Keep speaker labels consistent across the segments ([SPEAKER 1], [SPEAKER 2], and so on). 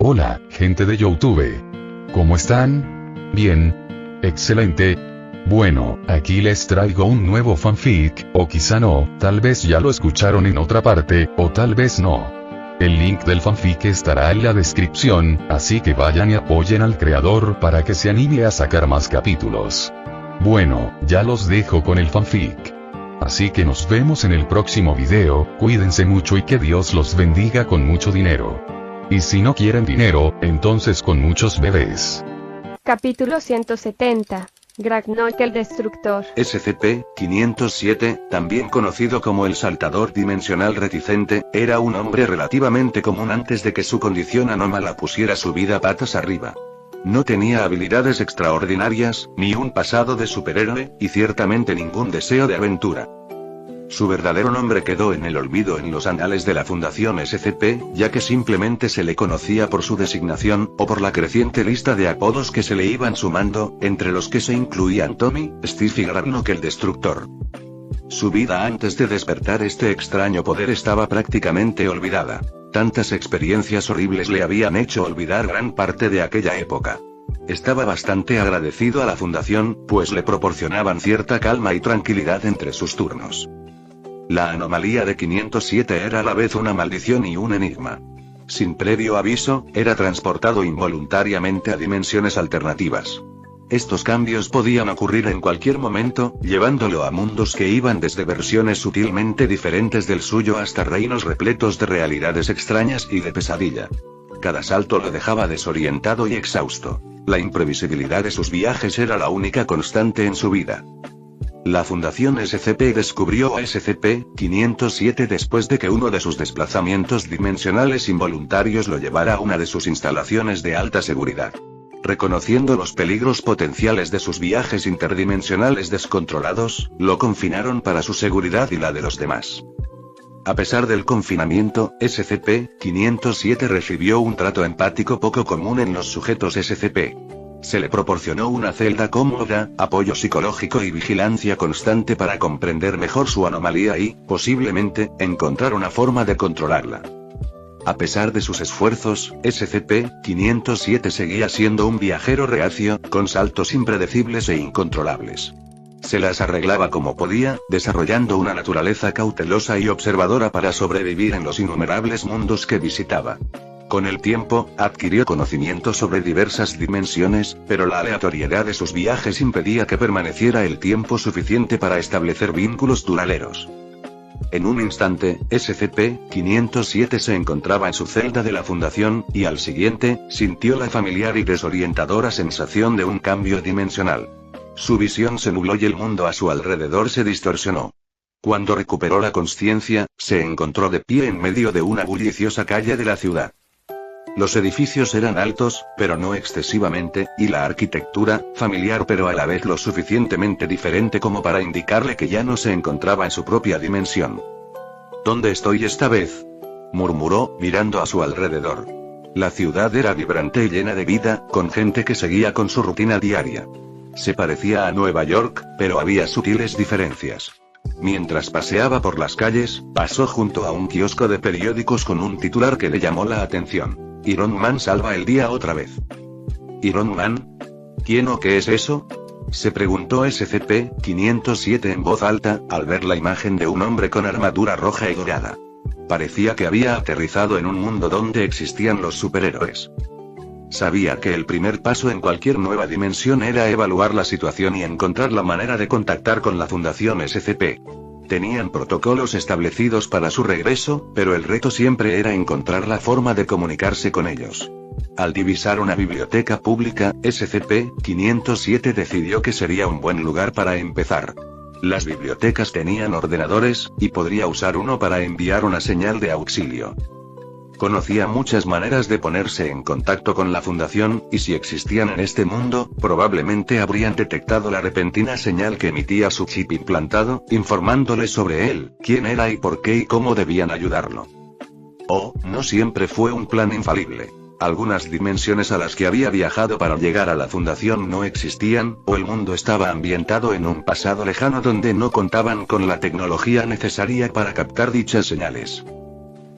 [SPEAKER 1] Hola, gente de YouTube. ¿Cómo están? Bien. Excelente. Bueno, aquí les traigo un nuevo fanfic, o quizá no, tal vez ya lo escucharon en otra parte, o tal vez no. El link del fanfic estará en la descripción, así que vayan y apoyen al creador para que se anime a sacar más capítulos. Bueno, ya los dejo con el fanfic. Así que nos vemos en el próximo video, cuídense mucho y que Dios los bendiga con mucho dinero. Y si no quieren dinero, entonces con muchos bebés.
[SPEAKER 2] Capítulo 170. Gragnok el Destructor.
[SPEAKER 3] SCP-507, también conocido como el Saltador Dimensional Reticente, era un hombre relativamente común antes de que su condición anómala pusiera su vida patas arriba. No tenía habilidades extraordinarias, ni un pasado de superhéroe, y ciertamente ningún deseo de aventura. Su verdadero nombre quedó en el olvido en los anales de la Fundación SCP, ya que simplemente se le conocía por su designación, o por la creciente lista de apodos que se le iban sumando, entre los que se incluían Tommy, Steve y Gragnok el Destructor. Su vida antes de despertar este extraño poder estaba prácticamente olvidada. Tantas experiencias horribles le habían hecho olvidar gran parte de aquella época. Estaba bastante agradecido a la Fundación, pues le proporcionaban cierta calma y tranquilidad entre sus turnos. La anomalía de 507 era a la vez una maldición y un enigma. Sin previo aviso, era transportado involuntariamente a dimensiones alternativas. Estos cambios podían ocurrir en cualquier momento, llevándolo a mundos que iban desde versiones sutilmente diferentes del suyo hasta reinos repletos de realidades extrañas y de pesadilla. Cada salto lo dejaba desorientado y exhausto. La imprevisibilidad de sus viajes era la única constante en su vida. La Fundación SCP descubrió a SCP-507 después de que uno de sus desplazamientos dimensionales involuntarios lo llevara a una de sus instalaciones de alta seguridad. Reconociendo los peligros potenciales de sus viajes interdimensionales descontrolados, lo confinaron para su seguridad y la de los demás. A pesar del confinamiento, SCP-507 recibió un trato empático poco común en los sujetos SCP. Se le proporcionó una celda cómoda, apoyo psicológico y vigilancia constante para comprender mejor su anomalía y, posiblemente, encontrar una forma de controlarla. A pesar de sus esfuerzos, SCP-507 seguía siendo un viajero reacio, con saltos impredecibles e incontrolables. Se las arreglaba como podía, desarrollando una naturaleza cautelosa y observadora para sobrevivir en los innumerables mundos que visitaba. Con el tiempo, adquirió conocimiento sobre diversas dimensiones, pero la aleatoriedad de sus viajes impedía que permaneciera el tiempo suficiente para establecer vínculos duraderos. En un instante, SCP-507 se encontraba en su celda de la Fundación, y al siguiente, sintió la familiar y desorientadora sensación de un cambio dimensional. Su visión se nubló y el mundo a su alrededor se distorsionó. Cuando recuperó la consciencia, se encontró de pie en medio de una bulliciosa calle de la ciudad. Los edificios eran altos, pero no excesivamente, y la arquitectura, familiar pero a la vez lo suficientemente diferente como para indicarle que ya no se encontraba en su propia dimensión. ¿Dónde estoy esta vez?, murmuró, mirando a su alrededor. La ciudad era vibrante y llena de vida, con gente que seguía con su rutina diaria. Se parecía a Nueva York, pero había sutiles diferencias. Mientras paseaba por las calles, pasó junto a un kiosco de periódicos con un titular que le llamó la atención. Iron Man salva el día otra vez. ¿Iron Man? ¿Quién o qué es eso?, se preguntó SCP-507 en voz alta, al ver la imagen de un hombre con armadura roja y dorada. Parecía que había aterrizado en un mundo donde existían los superhéroes. Sabía que el primer paso en cualquier nueva dimensión era evaluar la situación y encontrar la manera de contactar con la Fundación SCP. Tenían protocolos establecidos para su regreso, pero el reto siempre era encontrar la forma de comunicarse con ellos. Al divisar una biblioteca pública, SCP-507 decidió que sería un buen lugar para empezar. Las bibliotecas tenían ordenadores, y podría usar uno para enviar una señal de auxilio. Conocía muchas maneras de ponerse en contacto con la Fundación, y si existían en este mundo, probablemente habrían detectado la repentina señal que emitía su chip implantado, informándole sobre él, quién era y por qué y cómo debían ayudarlo. No siempre fue un plan infalible. Algunas dimensiones a las que había viajado para llegar a la Fundación no existían, o el mundo estaba ambientado en un pasado lejano donde no contaban con la tecnología necesaria para captar dichas señales.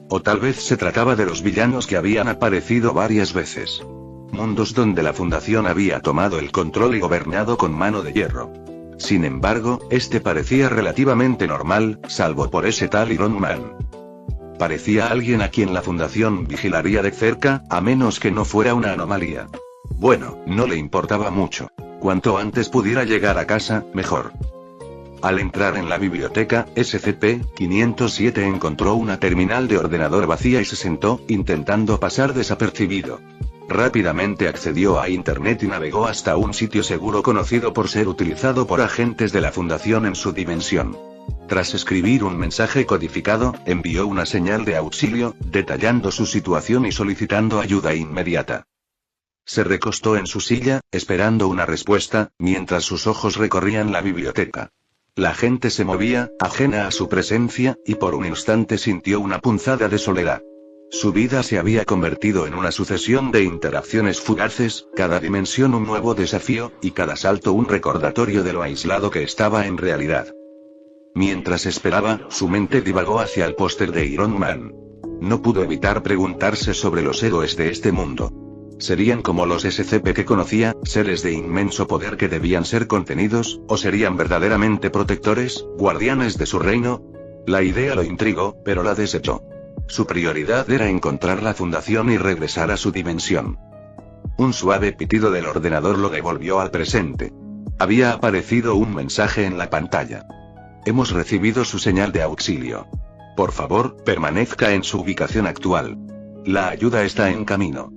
[SPEAKER 3] O tal vez se trataba de los villanos que habían aparecido varias veces. Mundos donde la Fundación había tomado el control y gobernado con mano de hierro. Sin embargo, este parecía relativamente normal, salvo por ese tal Iron Man. Parecía alguien a quien la Fundación vigilaría de cerca, a menos que no fuera una anomalía. Bueno, no le importaba mucho. Cuanto antes pudiera llegar a casa, mejor. Al entrar en la biblioteca, SCP-507 encontró una terminal de ordenador vacía y se sentó, intentando pasar desapercibido. Rápidamente accedió a Internet y navegó hasta un sitio seguro conocido por ser utilizado por agentes de la Fundación en su dimensión. Tras escribir un mensaje codificado, envió una señal de auxilio, detallando su situación y solicitando ayuda inmediata. Se recostó en su silla, esperando una respuesta, mientras sus ojos recorrían la biblioteca. La gente se movía, ajena a su presencia, y por un instante sintió una punzada de soledad. Su vida se había convertido en una sucesión de interacciones fugaces, cada dimensión un nuevo desafío, y cada salto un recordatorio de lo aislado que estaba en realidad. Mientras esperaba, su mente divagó hacia el póster de Iron Man. No pudo evitar preguntarse sobre los héroes de este mundo. ¿Serían como los SCP que conocía, seres de inmenso poder que debían ser contenidos, o serían verdaderamente protectores, guardianes de su reino? La idea lo intrigó, pero la desechó. Su prioridad era encontrar la Fundación y regresar a su dimensión. Un suave pitido del ordenador lo devolvió al presente. Había aparecido un mensaje en la pantalla. Hemos recibido su señal de auxilio. Por favor, permanezca en su ubicación actual. La ayuda está en camino.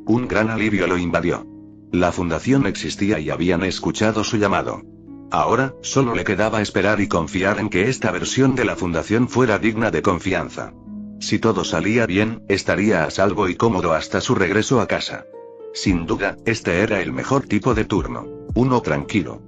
[SPEAKER 3] Un gran alivio lo invadió. La Fundación existía y habían escuchado su llamado. Ahora, solo le quedaba esperar y confiar en que esta versión de la Fundación fuera digna de confianza. Si todo salía bien, estaría a salvo y cómodo hasta su regreso a casa. Sin duda, este era el mejor tipo de turno. Uno tranquilo.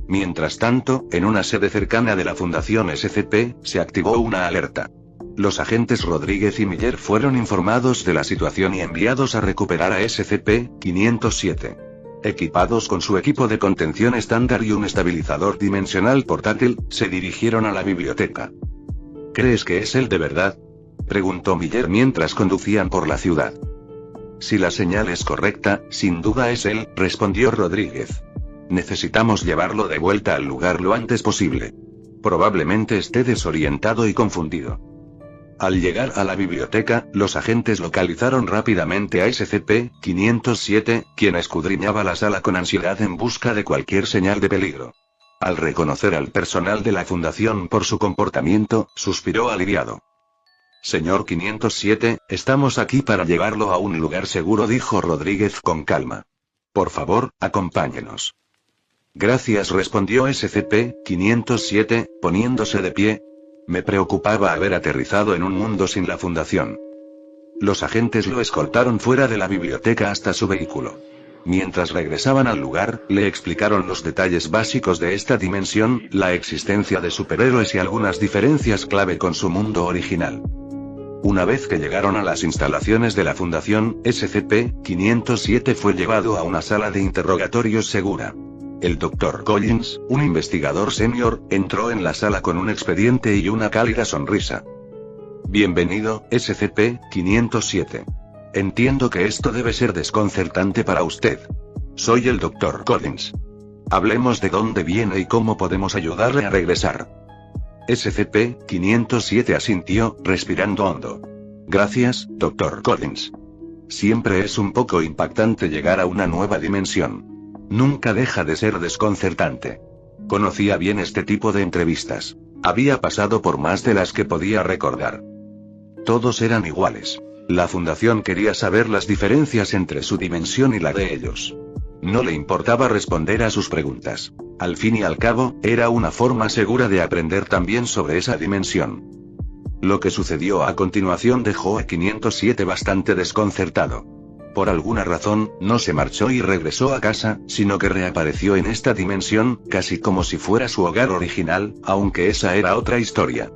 [SPEAKER 3] Mientras tanto, en una sede cercana de la Fundación SCP, se activó una alerta. Los agentes Rodríguez y Miller fueron informados de la situación y enviados a recuperar a SCP-507. Equipados con su equipo de contención estándar y un estabilizador dimensional portátil, se dirigieron a la biblioteca. ¿Crees que es él de verdad?, preguntó Miller mientras conducían por la ciudad. Si la señal es correcta, sin duda es él, respondió Rodríguez. Necesitamos llevarlo de vuelta al lugar lo antes posible. Probablemente esté desorientado y confundido. Al llegar a la biblioteca, los agentes localizaron rápidamente a SCP-507, quien escudriñaba la sala con ansiedad en busca de cualquier señal de peligro. Al reconocer al personal de la Fundación por su comportamiento, suspiró aliviado. Señor 507, estamos aquí para llevarlo a un lugar seguro, dijo Rodríguez con calma. Por favor, acompáñenos. Gracias, respondió SCP-507, poniéndose de pie. Me preocupaba haber aterrizado en un mundo sin la Fundación. Los agentes lo escoltaron fuera de la biblioteca hasta su vehículo. Mientras regresaban al lugar, le explicaron los detalles básicos de esta dimensión, la existencia de superhéroes y algunas diferencias clave con su mundo original. Una vez que llegaron a las instalaciones de la Fundación, SCP-507 fue llevado a una sala de interrogatorios segura. El Dr. Collins, un investigador senior, entró en la sala con un expediente y una cálida sonrisa. Bienvenido, SCP-507. Entiendo que esto debe ser desconcertante para usted. Soy el Dr. Collins. Hablemos de dónde viene y cómo podemos ayudarle a regresar. SCP-507 asintió, respirando hondo. Gracias, Dr. Collins. Siempre es un poco impactante llegar a una nueva dimensión. Nunca deja de ser desconcertante. Conocía bien este tipo de entrevistas. Había pasado por más de las que podía recordar. Todos eran iguales. La Fundación quería saber las diferencias entre su dimensión y la de ellos. No le importaba responder a sus preguntas. Al fin y al cabo, era una forma segura de aprender también sobre esa dimensión. Lo que sucedió a continuación dejó a 507 bastante desconcertado. Por alguna razón, no se marchó y regresó a casa, sino que reapareció en esta dimensión, casi como si fuera su hogar original, aunque esa era otra historia.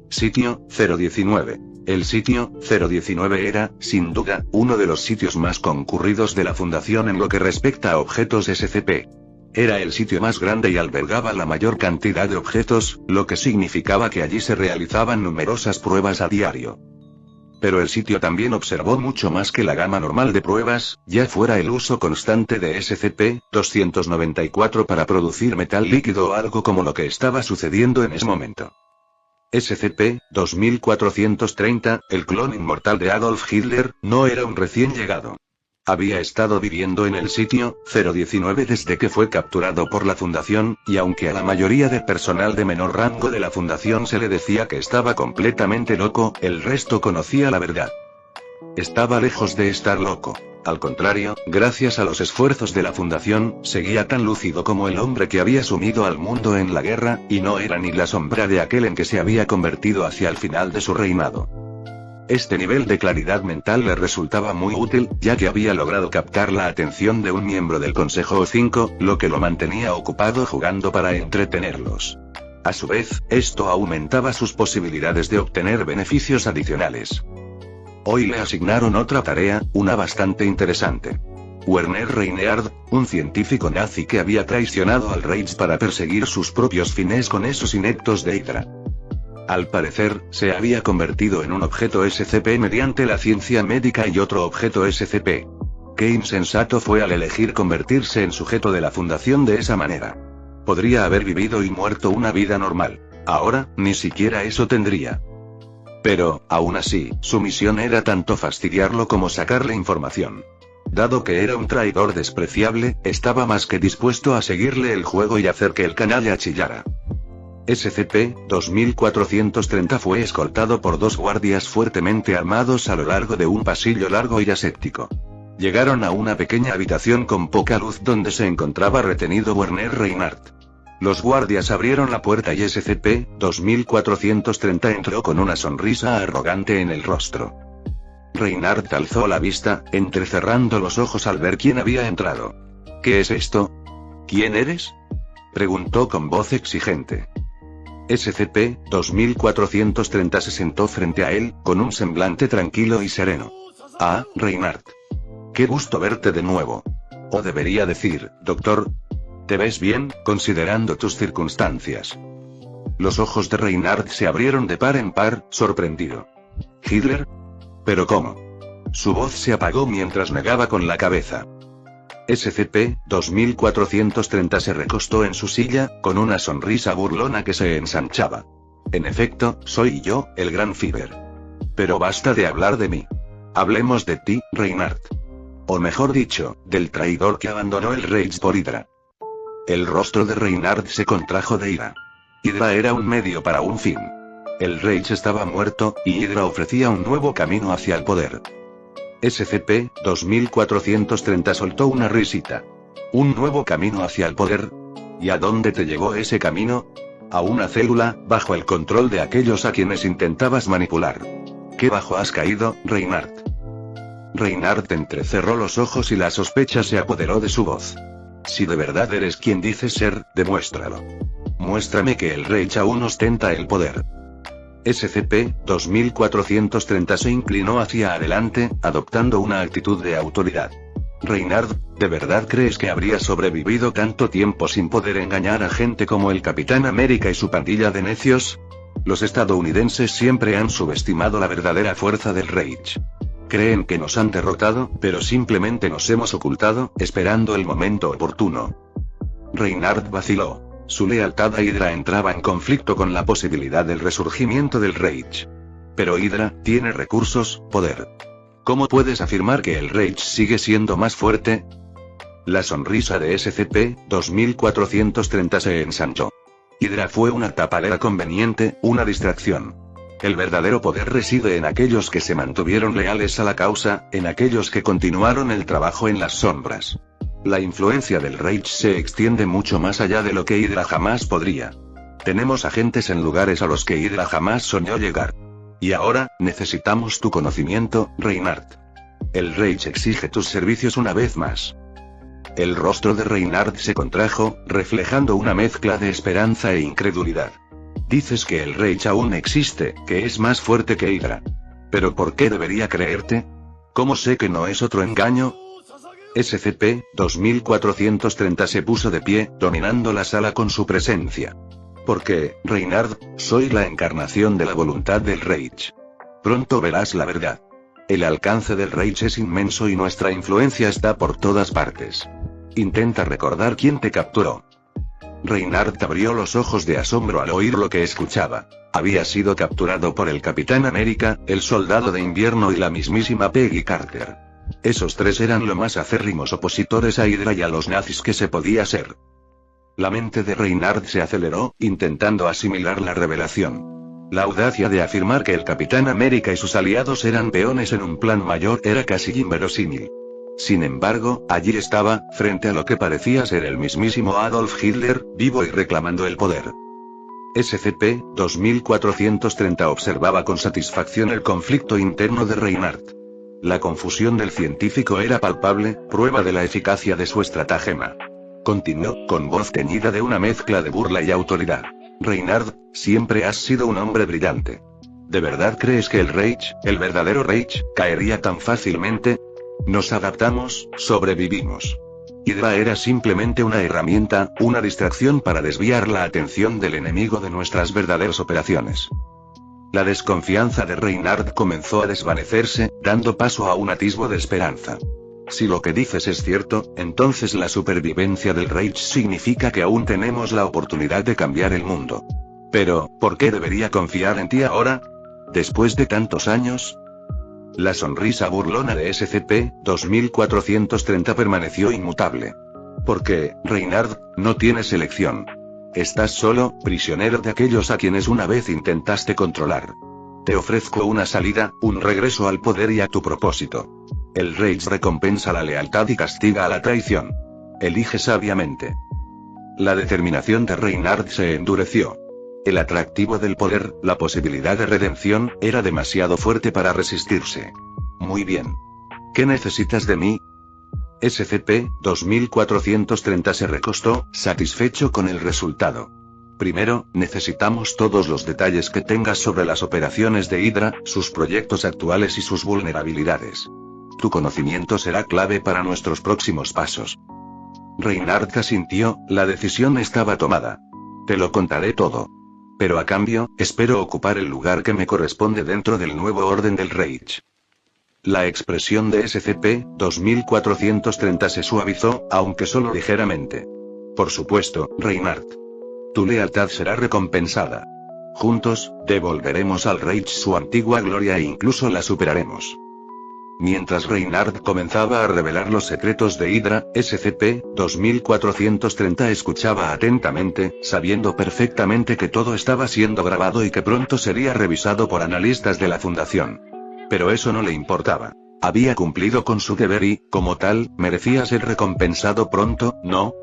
[SPEAKER 3] Sitio 019. El sitio 019 era, sin duda, uno de los sitios más concurridos de la Fundación en lo que respecta a objetos SCP. Era el sitio más grande y albergaba la mayor cantidad de objetos, lo que significaba que allí se realizaban numerosas pruebas a diario. Pero el sitio también observó mucho más que la gama normal de pruebas, ya fuera el uso constante de SCP-294 para producir metal líquido o algo como lo que estaba sucediendo en ese momento. SCP-2430, el clon inmortal de Adolf Hitler, no era un recién llegado. Había estado viviendo en el sitio 019 desde que fue capturado por la Fundación, y aunque a la mayoría de personal de menor rango de la Fundación se le decía que estaba completamente loco, el resto conocía la verdad. Estaba lejos de estar loco. Al contrario, gracias a los esfuerzos de la Fundación, seguía tan lúcido como el hombre que había sumido al mundo en la guerra, y no era ni la sombra de aquel en que se había convertido hacia el final de su reinado. Este nivel de claridad mental le resultaba muy útil, ya que había logrado captar la atención de un miembro del Consejo O5, lo que lo mantenía ocupado jugando para entretenerlos. A su vez, esto aumentaba sus posibilidades de obtener beneficios adicionales. Hoy le asignaron otra tarea, una bastante interesante. Werner Reinhardt, un científico nazi que había traicionado al Reich para perseguir sus propios fines con esos ineptos de Hydra. Al parecer, se había convertido en un objeto SCP mediante la ciencia médica y otro objeto SCP. Qué insensato fue al elegir convertirse en sujeto de la Fundación de esa manera. Podría haber vivido y muerto una vida normal. Ahora, ni siquiera eso tendría. Pero, aún así, su misión era tanto fastidiarlo como sacarle información. Dado que era un traidor despreciable, estaba más que dispuesto a seguirle el juego y hacer que el canalla chillara. SCP-2430 fue escoltado por 2 guardias fuertemente armados a lo largo de un pasillo largo y aséptico. Llegaron a una pequeña habitación con poca luz donde se encontraba retenido Werner Reinhardt. Los guardias abrieron la puerta y SCP-2430 entró con una sonrisa arrogante en el rostro. Reinhardt alzó la vista, entrecerrando los ojos al ver quién había entrado. ¿Qué es esto? ¿Quién eres?, preguntó con voz exigente. SCP-2430 se sentó frente a él, con un semblante tranquilo y sereno. Ah, Reinhardt. Qué gusto verte de nuevo. O debería decir, doctor. ¿Te ves bien, considerando tus circunstancias? Los ojos de Reinhardt se abrieron de par en par, sorprendido. ¿Hitler? ¿Pero cómo? Su voz se apagó mientras negaba con la cabeza. SCP-2430 se recostó en su silla, con una sonrisa burlona que se ensanchaba. En efecto, soy yo, el Gran Führer. Pero basta de hablar de mí. Hablemos de ti, Reinhardt. O mejor dicho, del traidor que abandonó el Reich por Hydra. El rostro de Reinhardt se contrajo de ira. Hydra era un medio para un fin. El Reich estaba muerto, y Hydra ofrecía un nuevo camino hacia el poder. SCP-2430 soltó una risita. ¿Un nuevo camino hacia el poder? ¿Y a dónde te llevó ese camino? A una célula, bajo el control de aquellos a quienes intentabas manipular. ¿Qué bajo has caído, Reinhardt? Reinhardt entrecerró los ojos y la sospecha se apoderó de su voz. Si de verdad eres quien dices ser, demuéstralo. Muéstrame que el Reich aún ostenta el poder. SCP-2430 se inclinó hacia adelante, adoptando una actitud de autoridad. Reinhardt, ¿de verdad crees que habría sobrevivido tanto tiempo sin poder engañar a gente como el Capitán América y su pandilla de necios? Los estadounidenses siempre han subestimado la verdadera fuerza del Reich. Creen que nos han derrotado, pero simplemente nos hemos ocultado, esperando el momento oportuno. Reinhardt vaciló. Su lealtad a Hydra entraba en conflicto con la posibilidad del resurgimiento del Reich. Pero Hydra tiene recursos, poder. ¿Cómo puedes afirmar que el Reich sigue siendo más fuerte? La sonrisa de SCP-2430 se ensanchó. Hydra fue una tapadera conveniente, una distracción. El verdadero poder reside en aquellos que se mantuvieron leales a la causa, en aquellos que continuaron el trabajo en las sombras. La influencia del Reich se extiende mucho más allá de lo que Hydra jamás podría. Tenemos agentes en lugares a los que Hydra jamás soñó llegar. Y ahora, necesitamos tu conocimiento, Reinhardt. El Reich exige tus servicios una vez más. El rostro de Reinhardt se contrajo, reflejando una mezcla de esperanza e incredulidad. Dices que el Reich aún existe, que es más fuerte que Hydra. ¿Pero por qué debería creerte? ¿Cómo sé que no es otro engaño? SCP-2430 se puso de pie, dominando la sala con su presencia. Porque, Reinhardt, soy la encarnación de la voluntad del Reich. Pronto verás la verdad. El alcance del Reich es inmenso y nuestra influencia está por todas partes. Intenta recordar quién te capturó. Reinhardt abrió los ojos de asombro al oír lo que escuchaba. Había sido capturado por el Capitán América, el Soldado de Invierno y la mismísima Peggy Carter. Esos tres eran los más acérrimos opositores a Hydra y a los nazis que se podía ser. La mente de Reinhardt se aceleró, intentando asimilar la revelación. La audacia de afirmar que el Capitán América y sus aliados eran peones en un plan mayor era casi inverosímil. Sin embargo, allí estaba, frente a lo que parecía ser el mismísimo Adolf Hitler, vivo y reclamando el poder. SCP-2430 observaba con satisfacción el conflicto interno de Reinhardt. La confusión del científico era palpable, prueba de la eficacia de su estratagema. Continuó, con voz teñida de una mezcla de burla y autoridad. Reinhardt, siempre has sido un hombre brillante. ¿De verdad crees que el Reich, el verdadero Reich, caería tan fácilmente? Nos adaptamos, sobrevivimos. Hydra era simplemente una herramienta, una distracción para desviar la atención del enemigo de nuestras verdaderas operaciones. La desconfianza de Reinhardt comenzó a desvanecerse, dando paso a un atisbo de esperanza. Si lo que dices es cierto, entonces la supervivencia del Reich significa que aún tenemos la oportunidad de cambiar el mundo. Pero, ¿por qué debería confiar en ti ahora? ¿Después de tantos años? La sonrisa burlona de SCP-2430 permaneció inmutable. Porque, Reinhardt, no tienes elección. Estás solo, prisionero de aquellos a quienes una vez intentaste controlar. Te ofrezco una salida, un regreso al poder y a tu propósito. El Reich recompensa la lealtad y castiga a la traición. Elige sabiamente. La determinación de Reinhardt se endureció. El atractivo del poder, la posibilidad de redención, era demasiado fuerte para resistirse. Muy bien. ¿Qué necesitas de mí? SCP-2430 se recostó, satisfecho con el resultado. Primero, necesitamos todos los detalles que tengas sobre las operaciones de Hydra, sus proyectos actuales y sus vulnerabilidades. Tu conocimiento será clave para nuestros próximos pasos. Reinhardt asintió, la decisión estaba tomada. Te lo contaré todo. Pero a cambio, espero ocupar el lugar que me corresponde dentro del nuevo orden del Reich. La expresión de SCP-2430 se suavizó, aunque solo ligeramente. Por supuesto, Reinhardt. Tu lealtad será recompensada. Juntos, devolveremos al Reich su antigua gloria e incluso la superaremos. Mientras Reinhardt comenzaba a revelar los secretos de Hydra, SCP-2430 escuchaba atentamente, sabiendo perfectamente que todo estaba siendo grabado y que pronto sería revisado por analistas de la Fundación. Pero eso no le importaba. Había cumplido con su deber y, como tal, merecía ser recompensado pronto, ¿no?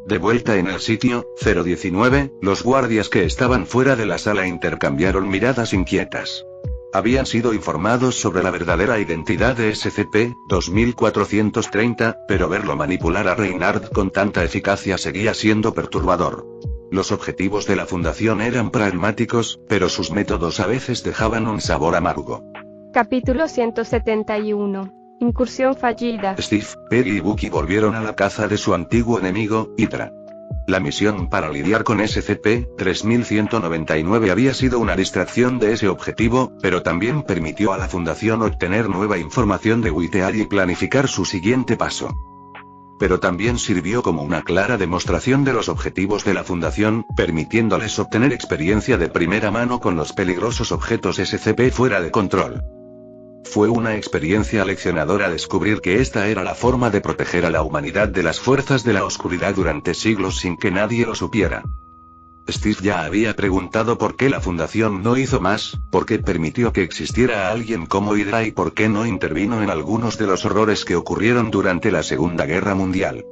[SPEAKER 3] De vuelta en el sitio, 019, los guardias que estaban fuera de la sala intercambiaron miradas inquietas. Habían sido informados sobre la verdadera identidad de SCP-2430, pero verlo manipular a Reinhardt con tanta eficacia seguía siendo perturbador. Los objetivos de la Fundación eran pragmáticos, pero sus métodos a veces dejaban un sabor amargo.
[SPEAKER 2] Capítulo 171. Incursión fallida.
[SPEAKER 3] Steve, Peggy y Bucky volvieron a la caza de su antiguo enemigo, Hydra. La misión para lidiar con SCP-3199 había sido una distracción de ese objetivo, pero también permitió a la Fundación obtener nueva información de Whitehead y planificar su siguiente paso. Pero también sirvió como una clara demostración de los objetivos de la Fundación, permitiéndoles obtener experiencia de primera mano con los peligrosos objetos SCP fuera de control. Fue una experiencia leccionadora descubrir que esta era la forma de proteger a la humanidad de las fuerzas de la oscuridad durante siglos sin que nadie lo supiera. Steve ya había preguntado por qué la Fundación no hizo más, por qué permitió que existiera alguien como Hydra y por qué no intervino en algunos de los horrores que ocurrieron durante la Segunda Guerra Mundial.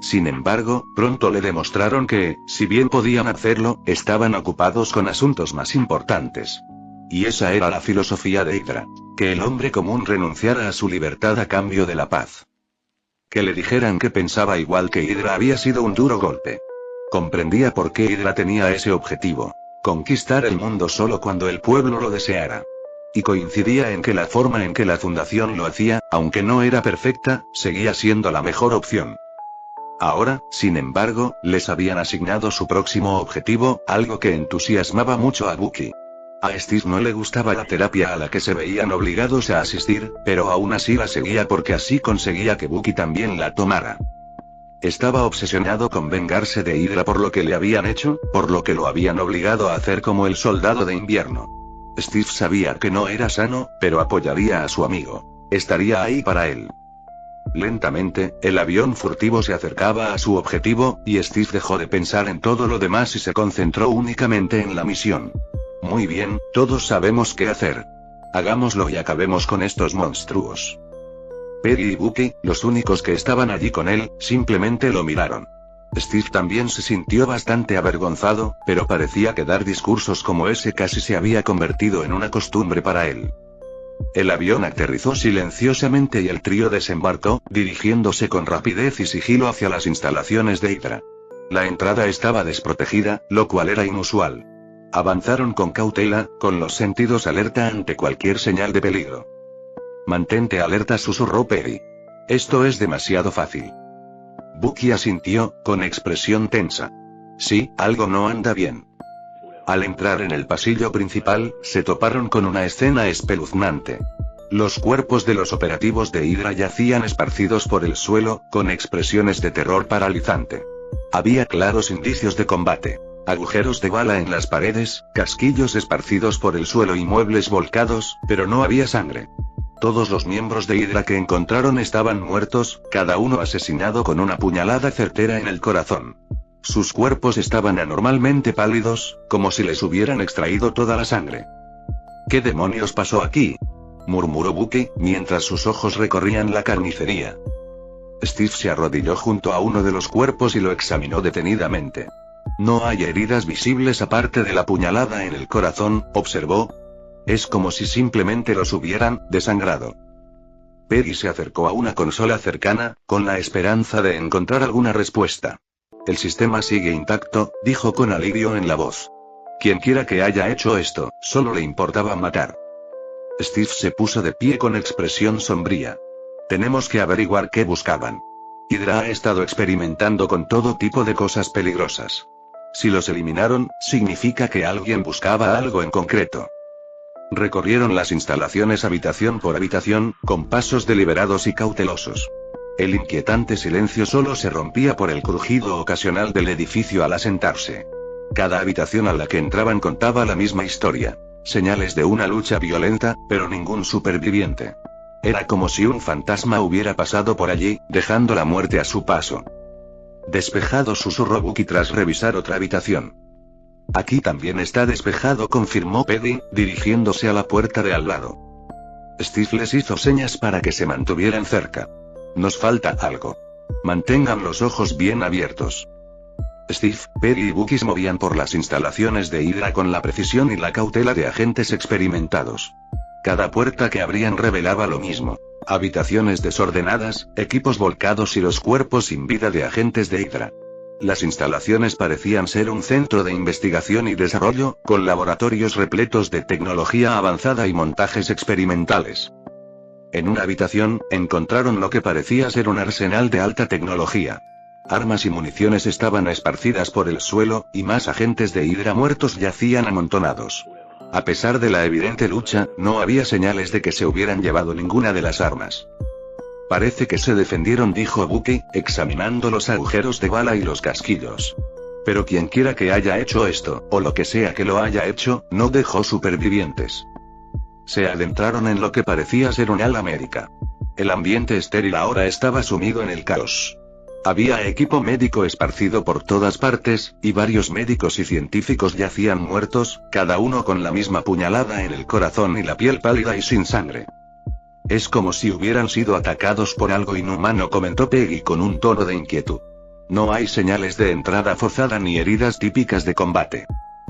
[SPEAKER 3] Sin embargo, pronto le demostraron que, si bien podían hacerlo, estaban ocupados con asuntos más importantes. Y esa era la filosofía de Hydra. Que el hombre común renunciara a su libertad a cambio de la paz. Que le dijeran que pensaba igual que Hydra había sido un duro golpe. Comprendía por qué Hydra tenía ese objetivo. Conquistar el mundo solo cuando el pueblo lo deseara. Y coincidía en que la forma en que la Fundación lo hacía, aunque no era perfecta, seguía siendo la mejor opción. Ahora, sin embargo, les habían asignado su próximo objetivo, algo que entusiasmaba mucho a Bucky. A Steve no le gustaba la terapia a la que se veían obligados a asistir, pero aún así la seguía porque así conseguía que Bucky también la tomara. Estaba obsesionado con vengarse de Hydra por lo que le habían hecho, por lo que lo habían obligado a hacer como el soldado de invierno. Steve sabía que no era sano, pero apoyaría a su amigo. Estaría ahí para él. Lentamente, el avión furtivo se acercaba a su objetivo, y Steve dejó de pensar en todo lo demás y se concentró únicamente en la misión. Muy bien, todos sabemos qué hacer. Hagámoslo y acabemos con estos monstruos. Peggy y Bucky, los únicos que estaban allí con él, simplemente lo miraron. Steve también se sintió bastante avergonzado, pero parecía que dar discursos como ese casi se había convertido en una costumbre para él. El avión aterrizó silenciosamente y el trío desembarcó, dirigiéndose con rapidez y sigilo hacia las instalaciones de Hydra. La entrada estaba desprotegida, lo cual era inusual. Avanzaron con cautela, con los sentidos alerta ante cualquier señal de peligro. Mantente alerta, susurró Peggy. Esto es demasiado fácil. Bucky asintió, con expresión tensa. Sí, algo no anda bien. Al entrar en el pasillo principal, se toparon con una escena espeluznante. Los cuerpos de los operativos de Hydra yacían esparcidos por el suelo, con expresiones de terror paralizante. Había claros indicios de combate. Agujeros de bala en las paredes, casquillos esparcidos por el suelo y muebles volcados, pero no había sangre. Todos los miembros de Hydra que encontraron estaban muertos, cada uno asesinado con una puñalada certera en el corazón. Sus cuerpos estaban anormalmente pálidos, como si les hubieran extraído toda la sangre. ¿Qué demonios pasó aquí?, murmuró Bucky, mientras sus ojos recorrían la carnicería. Steve se arrodilló junto a uno de los cuerpos y lo examinó detenidamente. No hay heridas visibles aparte de la puñalada en el corazón, observó. Es como si simplemente los hubieran desangrado. Peggy se acercó a una consola cercana, con la esperanza de encontrar alguna respuesta. El sistema sigue intacto, dijo con alivio en la voz. Quienquiera que haya hecho esto, solo le importaba matar. Steve se puso de pie con expresión sombría. Tenemos que averiguar qué buscaban. Hydra ha estado experimentando con todo tipo de cosas peligrosas. Si los eliminaron, significa que alguien buscaba algo en concreto. Recorrieron las instalaciones habitación por habitación, con pasos deliberados y cautelosos. El inquietante silencio solo se rompía por el crujido ocasional del edificio al asentarse. Cada habitación a la que entraban contaba la misma historia. Señales de una lucha violenta, pero ningún superviviente. Era como si un fantasma hubiera pasado por allí, dejando la muerte a su paso. Despejado, susurró Bucky tras revisar otra habitación. Aquí también está despejado, confirmó Peggy, dirigiéndose a la puerta de al lado. Steve les hizo señas para que se mantuvieran cerca. Nos falta algo. Mantengan los ojos bien abiertos. Steve, Peggy y Bucky se movían por las instalaciones de Hydra con la precisión y la cautela de agentes experimentados. Cada puerta que abrían revelaba lo mismo. Habitaciones desordenadas, equipos volcados y los cuerpos sin vida de agentes de Hydra. Las instalaciones parecían ser un centro de investigación y desarrollo, con laboratorios repletos de tecnología avanzada y montajes experimentales. En una habitación, encontraron lo que parecía ser un arsenal de alta tecnología. Armas y municiones estaban esparcidas por el suelo, y más agentes de Hydra muertos yacían amontonados. A pesar de la evidente lucha, no había señales de que se hubieran llevado ninguna de las armas. Parece que se defendieron, dijo Bucky, examinando los agujeros de bala y los casquillos. Pero quienquiera que haya hecho esto, o lo que sea que lo haya hecho, no dejó supervivientes. Se adentraron en lo que parecía ser un ala médica. El ambiente estéril ahora estaba sumido en el caos. Había equipo médico esparcido por todas partes, y varios médicos y científicos yacían muertos, cada uno con la misma puñalada en el corazón y la piel pálida y sin sangre. Es como si hubieran sido atacados por algo inhumano, comentó Peggy con un tono de inquietud. No hay señales de entrada forzada ni heridas típicas de combate.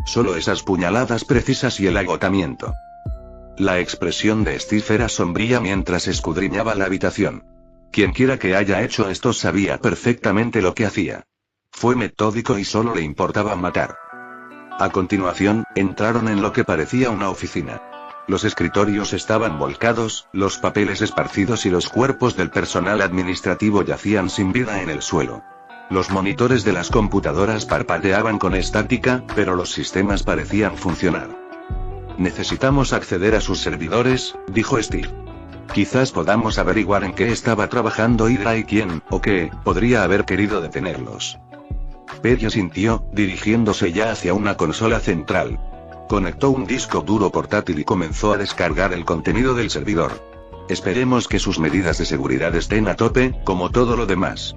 [SPEAKER 3] Solo esas puñaladas precisas y el agotamiento. La expresión de Steve era sombría mientras escudriñaba la habitación. Quienquiera que haya hecho esto sabía perfectamente lo que hacía. Fue metódico y solo le importaba matar. A continuación, entraron en lo que parecía una oficina. Los escritorios estaban volcados, los papeles esparcidos y los cuerpos del personal administrativo yacían sin vida en el suelo. Los monitores de las computadoras parpadeaban con estática, pero los sistemas parecían funcionar. Necesitamos acceder a sus servidores, dijo Steve. Quizás podamos averiguar en qué estaba trabajando Hydra y quién, o qué, podría haber querido detenerlos. Peggy asintió, dirigiéndose ya hacia una consola central. Conectó un disco duro portátil y comenzó a descargar el contenido del servidor. Esperemos que sus medidas de seguridad estén a tope, como todo lo demás.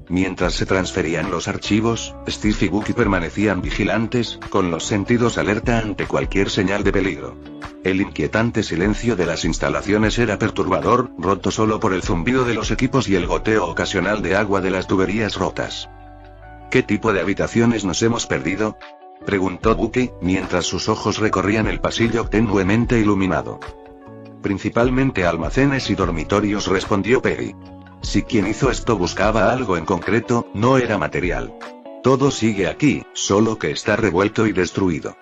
[SPEAKER 3] Mientras se transferían los archivos, Steve y Bucky permanecían vigilantes, con los sentidos alerta ante cualquier señal de peligro. El inquietante silencio de las instalaciones era perturbador, roto solo por el zumbido de los equipos y el goteo ocasional de agua de las tuberías rotas. ¿Qué tipo de habitaciones nos hemos perdido?, preguntó Bucky, mientras sus ojos recorrían el pasillo tenuemente iluminado. Principalmente almacenes y dormitorios, respondió Peggy. Si quien hizo esto buscaba algo en concreto, no era material. Todo sigue aquí, solo que está revuelto y destruido.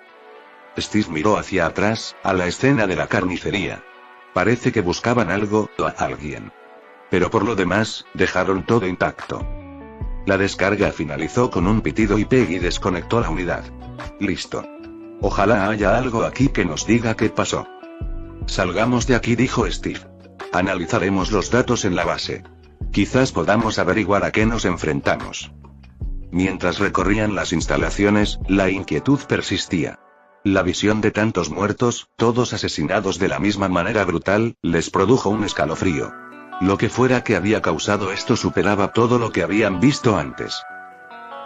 [SPEAKER 3] Steve miró hacia atrás, a la escena de la carnicería. Parece que buscaban algo, o a alguien. Pero por lo demás, dejaron todo intacto. La descarga finalizó con un pitido y Peggy desconectó la unidad. Listo. Ojalá haya algo aquí que nos diga qué pasó. Salgamos de aquí, dijo Steve. Analizaremos los datos en la base. Quizás podamos averiguar a qué nos enfrentamos. Mientras recorrían las instalaciones, la inquietud persistía. La visión de tantos muertos, todos asesinados de la misma manera brutal, les produjo un escalofrío. Lo que fuera que había causado esto superaba todo lo que habían visto antes.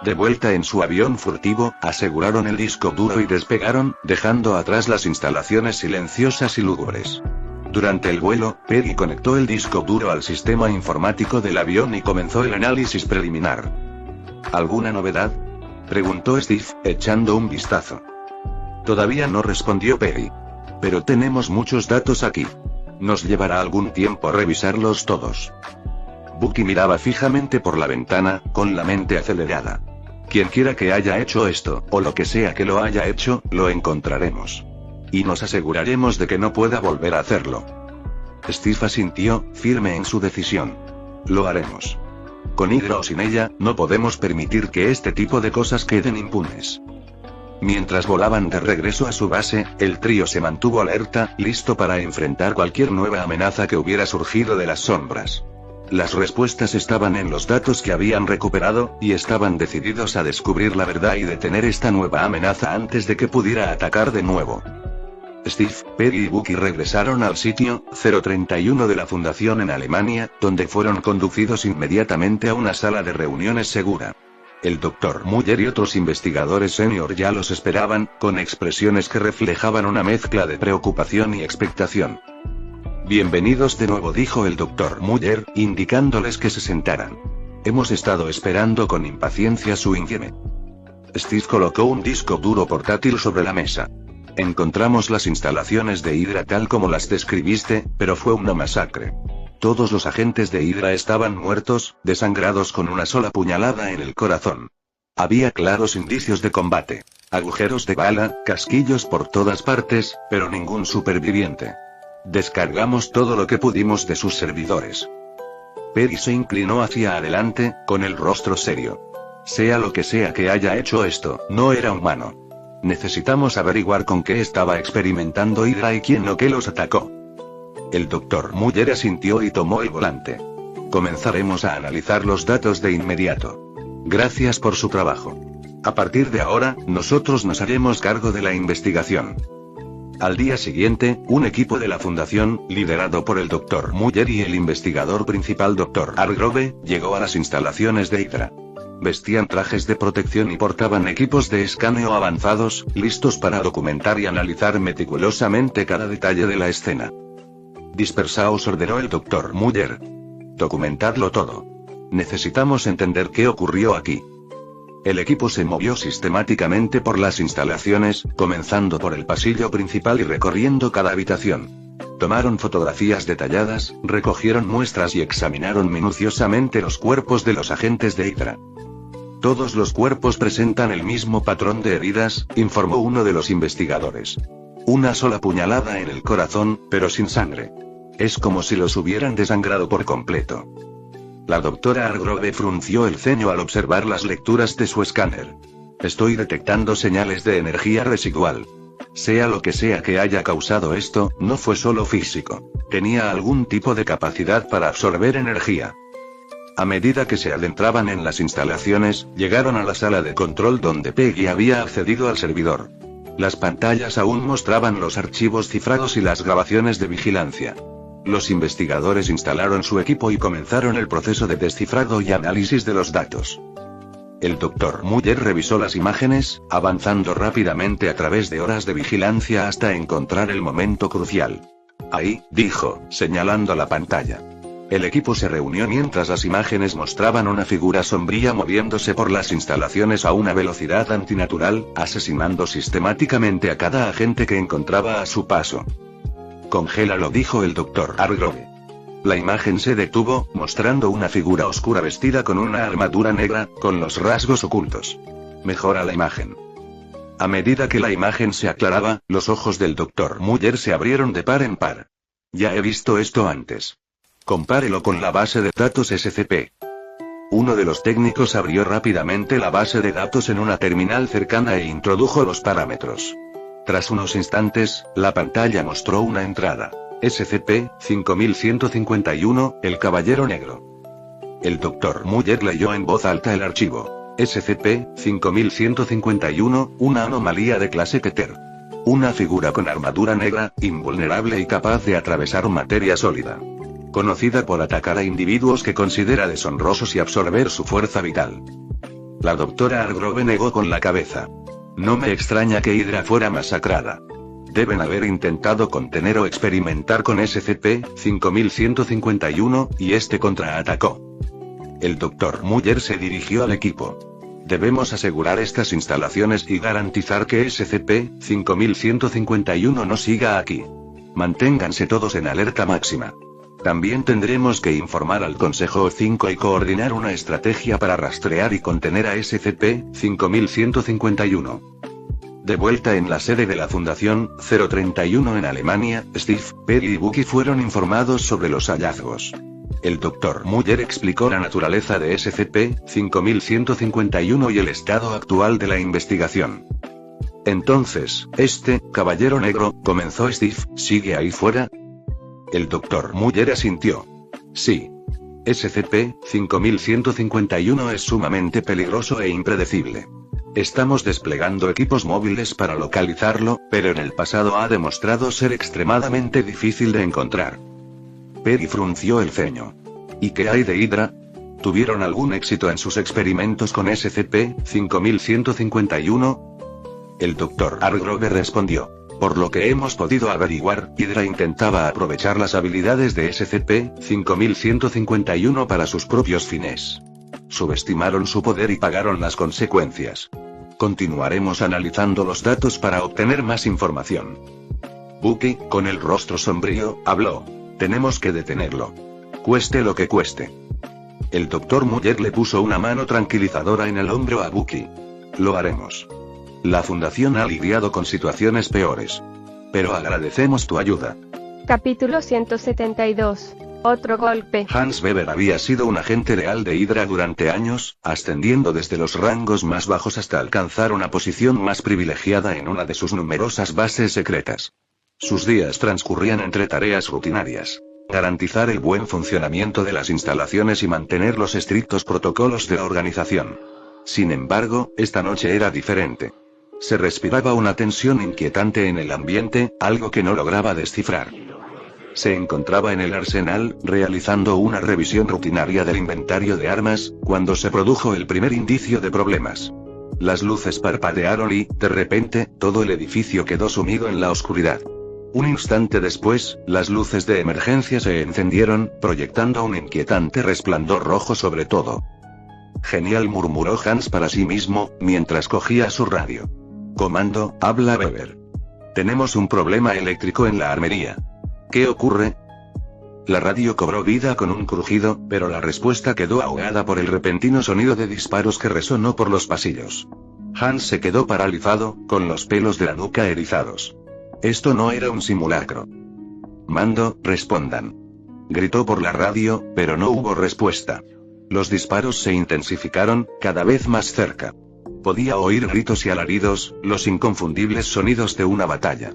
[SPEAKER 3] De vuelta en su avión furtivo, aseguraron el disco duro y despegaron, dejando atrás las instalaciones silenciosas y lúgubres. Durante el vuelo, Peggy conectó el disco duro al sistema informático del avión y comenzó el análisis preliminar. ¿Alguna novedad?, preguntó Steve, echando un vistazo. Todavía no, respondió Peggy. Pero tenemos muchos datos aquí. Nos llevará algún tiempo revisarlos todos. Bucky miraba fijamente por la ventana, con la mente acelerada. Quienquiera que haya hecho esto, o lo que sea que lo haya hecho, lo encontraremos. Y nos aseguraremos de que no pueda volver a hacerlo. Steve asintió, firme en su decisión. Lo haremos. Con Hydra o sin ella, no podemos permitir que este tipo de cosas queden impunes. Mientras volaban de regreso a su base, el trío se mantuvo alerta, listo para enfrentar cualquier nueva amenaza que hubiera surgido de las sombras. Las respuestas estaban en los datos que habían recuperado, y estaban decididos a descubrir la verdad y detener esta nueva amenaza antes de que pudiera atacar de nuevo. Steve, Peggy y Bucky regresaron al sitio 031 de la Fundación en Alemania, donde fueron conducidos inmediatamente a una sala de reuniones segura. El Dr. Muller y otros investigadores senior ya los esperaban, con expresiones que reflejaban una mezcla de preocupación y expectación. Bienvenidos de nuevo, dijo el Dr. Muller, indicándoles que se sentaran. Hemos estado esperando con impaciencia su informe. Steve colocó un disco duro portátil sobre la mesa. Encontramos las instalaciones de Hydra tal como las describiste, pero fue una masacre. Todos los agentes de Hydra estaban muertos, desangrados con una sola puñalada en el corazón. Había claros indicios de combate. Agujeros de bala, casquillos por todas partes, pero ningún superviviente. Descargamos todo lo que pudimos de sus servidores. Peggy se inclinó hacia adelante, con el rostro serio. Sea lo que sea que haya hecho esto, no era humano. Necesitamos averiguar con qué estaba experimentando Hydra y quién o qué los atacó. El Dr. Muller asintió y tomó el volante. Comenzaremos a analizar los datos de inmediato. Gracias por su trabajo. A partir de ahora, nosotros nos haremos cargo de la investigación. Al día siguiente, un equipo de la Fundación, liderado por el Dr. Muller y el investigador principal Dr. Hargrove, llegó a las instalaciones de Hydra. Vestían trajes de protección y portaban equipos de escaneo avanzados, listos para documentar y analizar meticulosamente cada detalle de la escena. Dispersaos, ordenó el Dr. Muller. Documentadlo todo. Necesitamos entender qué ocurrió aquí. El equipo se movió sistemáticamente por las instalaciones, comenzando por el pasillo principal y recorriendo cada habitación. Tomaron fotografías detalladas, recogieron muestras y examinaron minuciosamente los cuerpos de los agentes de Hydra. Todos los cuerpos presentan el mismo patrón de heridas, informó uno de los investigadores. Una sola puñalada en el corazón, pero sin sangre. Es como si los hubieran desangrado por completo. La doctora Hargrove frunció el ceño al observar las lecturas de su escáner. Estoy detectando señales de energía residual. Sea lo que sea que haya causado esto, no fue solo físico. Tenía algún tipo de capacidad para absorber energía. A medida que se adentraban en las instalaciones, llegaron a la sala de control donde Peggy había accedido al servidor. Las pantallas aún mostraban los archivos cifrados y las grabaciones de vigilancia. Los investigadores instalaron su equipo y comenzaron el proceso de descifrado y análisis de los datos. El Dr. Muller revisó las imágenes, avanzando rápidamente a través de horas de vigilancia hasta encontrar el momento crucial. Ahí, dijo, señalando la pantalla. El equipo se reunió mientras las imágenes mostraban una figura sombría moviéndose por las instalaciones a una velocidad antinatural, asesinando sistemáticamente a cada agente que encontraba a su paso. Congélalo, dijo el Dr. Hargrove. La imagen se detuvo, mostrando una figura oscura vestida con una armadura negra, con los rasgos ocultos. Mejora la imagen. A medida que la imagen se aclaraba, los ojos del Dr. Muller se abrieron de par en par. Ya he visto esto antes. Compárelo con la base de datos SCP. Uno de los técnicos abrió rápidamente la base de datos en una terminal cercana e introdujo los parámetros. Tras unos instantes, la pantalla mostró una entrada. SCP-5151, el Caballero Negro. El Dr. Muller leyó en voz alta el archivo. SCP-5151, una anomalía de clase Keter. Una figura con armadura negra, invulnerable y capaz de atravesar materia sólida. Conocida por atacar a individuos que considera deshonrosos y absorber su fuerza vital. La doctora Hargrove negó con la cabeza. No me extraña que Hydra fuera masacrada. Deben haber intentado contener o experimentar con SCP-5151, y este contraatacó. El Dr. Muller se dirigió al equipo. Debemos asegurar estas instalaciones y garantizar que SCP-5151 no siga aquí. Manténganse todos en alerta máxima. También tendremos que informar al Consejo O5 y coordinar una estrategia para rastrear y contener a SCP-5151. De vuelta en la sede de la Fundación 031 en Alemania, Steve, Peggy y Bucky fueron informados sobre los hallazgos. El Dr. Muller explicó la naturaleza de SCP-5151 y el estado actual de la investigación. Entonces, Caballero Negro, comenzó Steve, ¿sigue ahí fuera? El Dr. Muller asintió. Sí. SCP-5151 es sumamente peligroso e impredecible. Estamos desplegando equipos móviles para localizarlo, pero en el pasado ha demostrado ser extremadamente difícil de encontrar. Peggy frunció el ceño. ¿Y qué hay de Hydra? ¿Tuvieron algún éxito en sus experimentos con SCP-5151? El Dr. Hargrove respondió. Por lo que hemos podido averiguar, Hydra intentaba aprovechar las habilidades de SCP-5151 para sus propios fines. Subestimaron su poder y pagaron las consecuencias. Continuaremos analizando los datos para obtener más información. Bucky, con el rostro sombrío, habló. Tenemos que detenerlo. Cueste lo que cueste. El Dr. Muller le puso una mano tranquilizadora en el hombro a Bucky. Lo haremos. La Fundación ha lidiado con situaciones peores. Pero agradecemos tu ayuda.
[SPEAKER 2] Capítulo 172. Otro golpe.
[SPEAKER 3] Hans Weber había sido un agente leal de Hydra durante años, ascendiendo desde los rangos más bajos hasta alcanzar una posición más privilegiada en una de sus numerosas bases secretas. Sus días transcurrían entre tareas rutinarias. Garantizar el buen funcionamiento de las instalaciones y mantener los estrictos protocolos de la organización. Sin embargo, esta noche era diferente. Se respiraba una tensión inquietante en el ambiente, algo que no lograba descifrar. Se encontraba en el arsenal, realizando una revisión rutinaria del inventario de armas, cuando se produjo el primer indicio de problemas. Las luces parpadearon y, de repente, todo el edificio quedó sumido en la oscuridad. Un instante después, las luces de emergencia se encendieron, proyectando un inquietante resplandor rojo sobre todo. Genial, murmuró Hans para sí mismo, mientras cogía su radio. Comando, habla Weber. Tenemos un problema eléctrico en la armería. ¿Qué ocurre? La radio cobró vida con un crujido, pero la respuesta quedó ahogada por el repentino sonido de disparos que resonó por los pasillos. Hans se quedó paralizado, con los pelos de la nuca erizados. Esto no era un simulacro. Mando, respondan. Gritó por la radio, pero no hubo respuesta. Los disparos se intensificaron, cada vez más cerca. Podía oír gritos y alaridos, los inconfundibles sonidos de una batalla.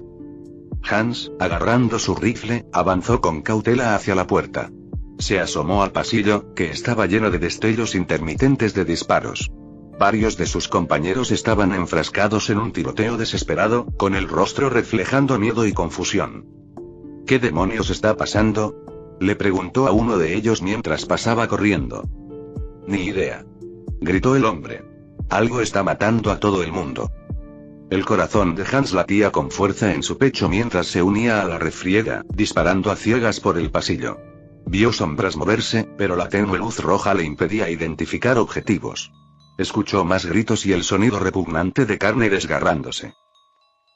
[SPEAKER 3] Hans, agarrando su rifle, avanzó con cautela hacia la puerta. Se asomó al pasillo, que estaba lleno de destellos intermitentes de disparos. Varios de sus compañeros estaban enfrascados en un tiroteo desesperado, con el rostro reflejando miedo y confusión. ¿Qué demonios está pasando?, le preguntó a uno de ellos mientras pasaba corriendo. Ni idea, gritó el hombre. Algo está matando a todo el mundo. El corazón de Hans latía con fuerza en su pecho mientras se unía a la refriega, disparando a ciegas por el pasillo. Vio sombras moverse, pero la tenue luz roja le impedía identificar objetivos. Escuchó más gritos y el sonido repugnante de carne desgarrándose.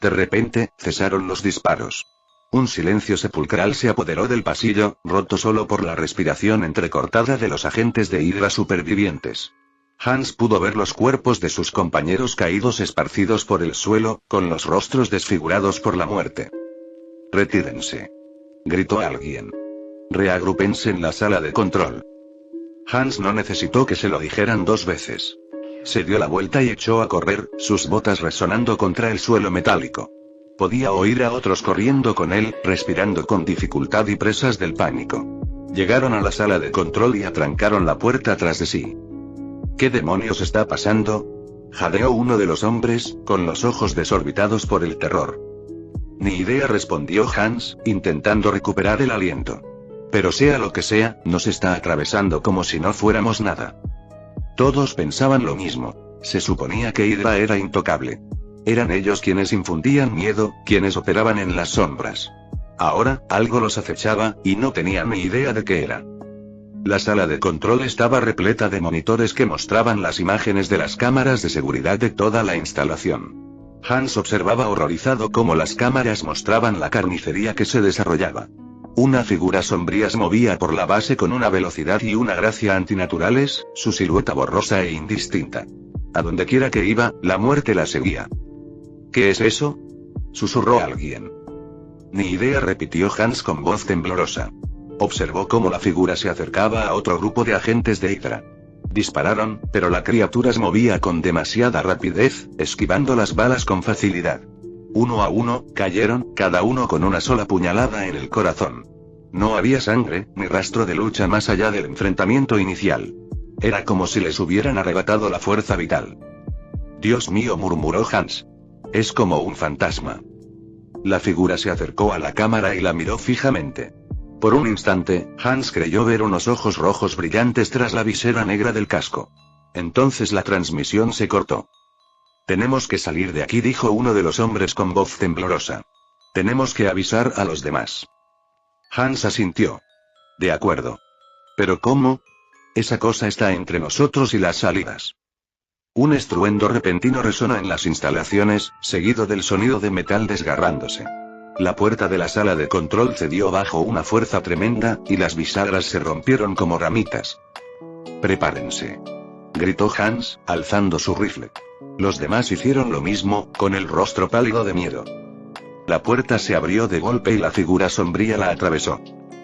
[SPEAKER 3] De repente, cesaron los disparos. Un silencio sepulcral se apoderó del pasillo, roto solo por la respiración entrecortada de los agentes de Hydra supervivientes. Hans pudo ver los cuerpos de sus compañeros caídos esparcidos por el suelo, con los rostros desfigurados por la muerte. «Retírense», gritó alguien. «Reagrúpense en la sala de control». Hans no necesitó que se lo dijeran 2 veces. Se dio la vuelta y echó a correr, sus botas resonando contra el suelo metálico. Podía oír a otros corriendo con él, respirando con dificultad y presas del pánico. Llegaron a la sala de control y atrancaron la puerta tras de sí. ¿Qué demonios está pasando?, jadeó uno de los hombres, con los ojos desorbitados por el terror. Ni idea, respondió Hans, intentando recuperar el aliento. Pero sea lo que sea, nos está atravesando como si no fuéramos nada. Todos pensaban lo mismo. Se suponía que Hydra era intocable. Eran ellos quienes infundían miedo, quienes operaban en las sombras. Ahora, algo los acechaba, y no tenían ni idea de qué era. La sala de control estaba repleta de monitores que mostraban las imágenes de las cámaras de seguridad de toda la instalación. Hans observaba horrorizado cómo las cámaras mostraban la carnicería que se desarrollaba. Una figura sombría se movía por la base con una velocidad y una gracia antinaturales, su silueta borrosa e indistinta. A donde quiera que iba, la muerte la seguía. ¿Qué es eso?, susurró alguien. Ni idea, repitió Hans con voz temblorosa. Observó cómo la figura se acercaba a otro grupo de agentes de Hydra. Dispararon, pero la criatura se movía con demasiada rapidez, esquivando las balas con facilidad. Uno a uno, cayeron, cada uno con una sola puñalada en el corazón. No había sangre, ni rastro de lucha más allá del enfrentamiento inicial. Era como si les hubieran arrebatado la fuerza vital. Dios mío, murmuró Hans. Es como un fantasma. La figura se acercó a la cámara y la miró fijamente. Por un instante, Hans creyó ver unos ojos rojos brillantes tras la visera negra del casco. Entonces la transmisión se cortó. Tenemos que salir de aquí, dijo uno de los hombres con voz temblorosa. Tenemos que avisar a los demás. Hans asintió. De acuerdo. ¿Pero cómo? Esa cosa está entre nosotros y las salidas. Un estruendo repentino resonó en las instalaciones, seguido del sonido de metal desgarrándose. La puerta de la sala de control cedió bajo una fuerza tremenda, y las bisagras se rompieron como ramitas. «Prepárense», gritó Hans, alzando su rifle. Los demás hicieron lo mismo, con el rostro pálido de miedo. La puerta se abrió de golpe y la figura sombría la atravesó.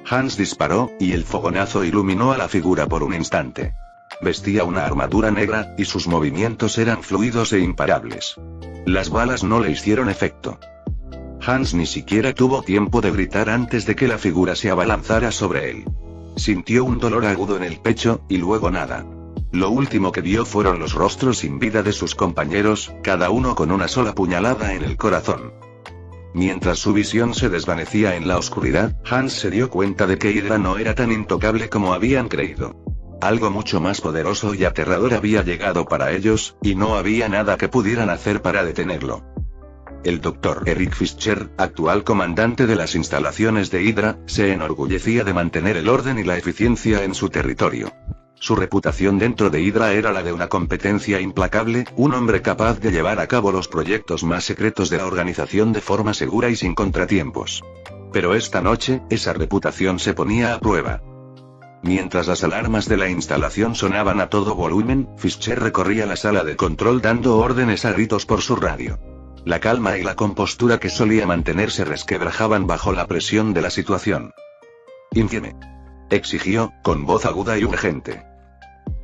[SPEAKER 3] Hans disparó, y el fogonazo iluminó a la figura por un instante. Vestía una armadura negra, y sus movimientos eran fluidos e imparables. Las balas no le hicieron efecto. Hans ni siquiera tuvo tiempo de gritar antes de que la figura se abalanzara sobre él. Sintió un dolor agudo en el pecho, y luego nada. Lo último que vio fueron los rostros sin vida de sus compañeros, cada uno con una sola puñalada en el corazón. Mientras su visión se desvanecía en la oscuridad, Hans se dio cuenta de que Hydra no era tan intocable como habían creído. Algo mucho más poderoso y aterrador había llegado para ellos, y no había nada que pudieran hacer para detenerlo. El Dr. Eric Fischer, actual comandante de las instalaciones de Hydra, se enorgullecía de mantener el orden y la eficiencia en su territorio. Su reputación dentro de Hydra era la de una competencia implacable, un hombre capaz de llevar a cabo los proyectos más secretos de la organización de forma segura y sin contratiempos. Pero esta noche, esa reputación se ponía a prueba. Mientras las alarmas de la instalación sonaban a todo volumen, Fischer recorría la sala de control dando órdenes a gritos por su radio. La calma y la compostura que solía mantener se resquebrajaban bajo la presión de la situación. «Infieme», exigió, con voz aguda y urgente.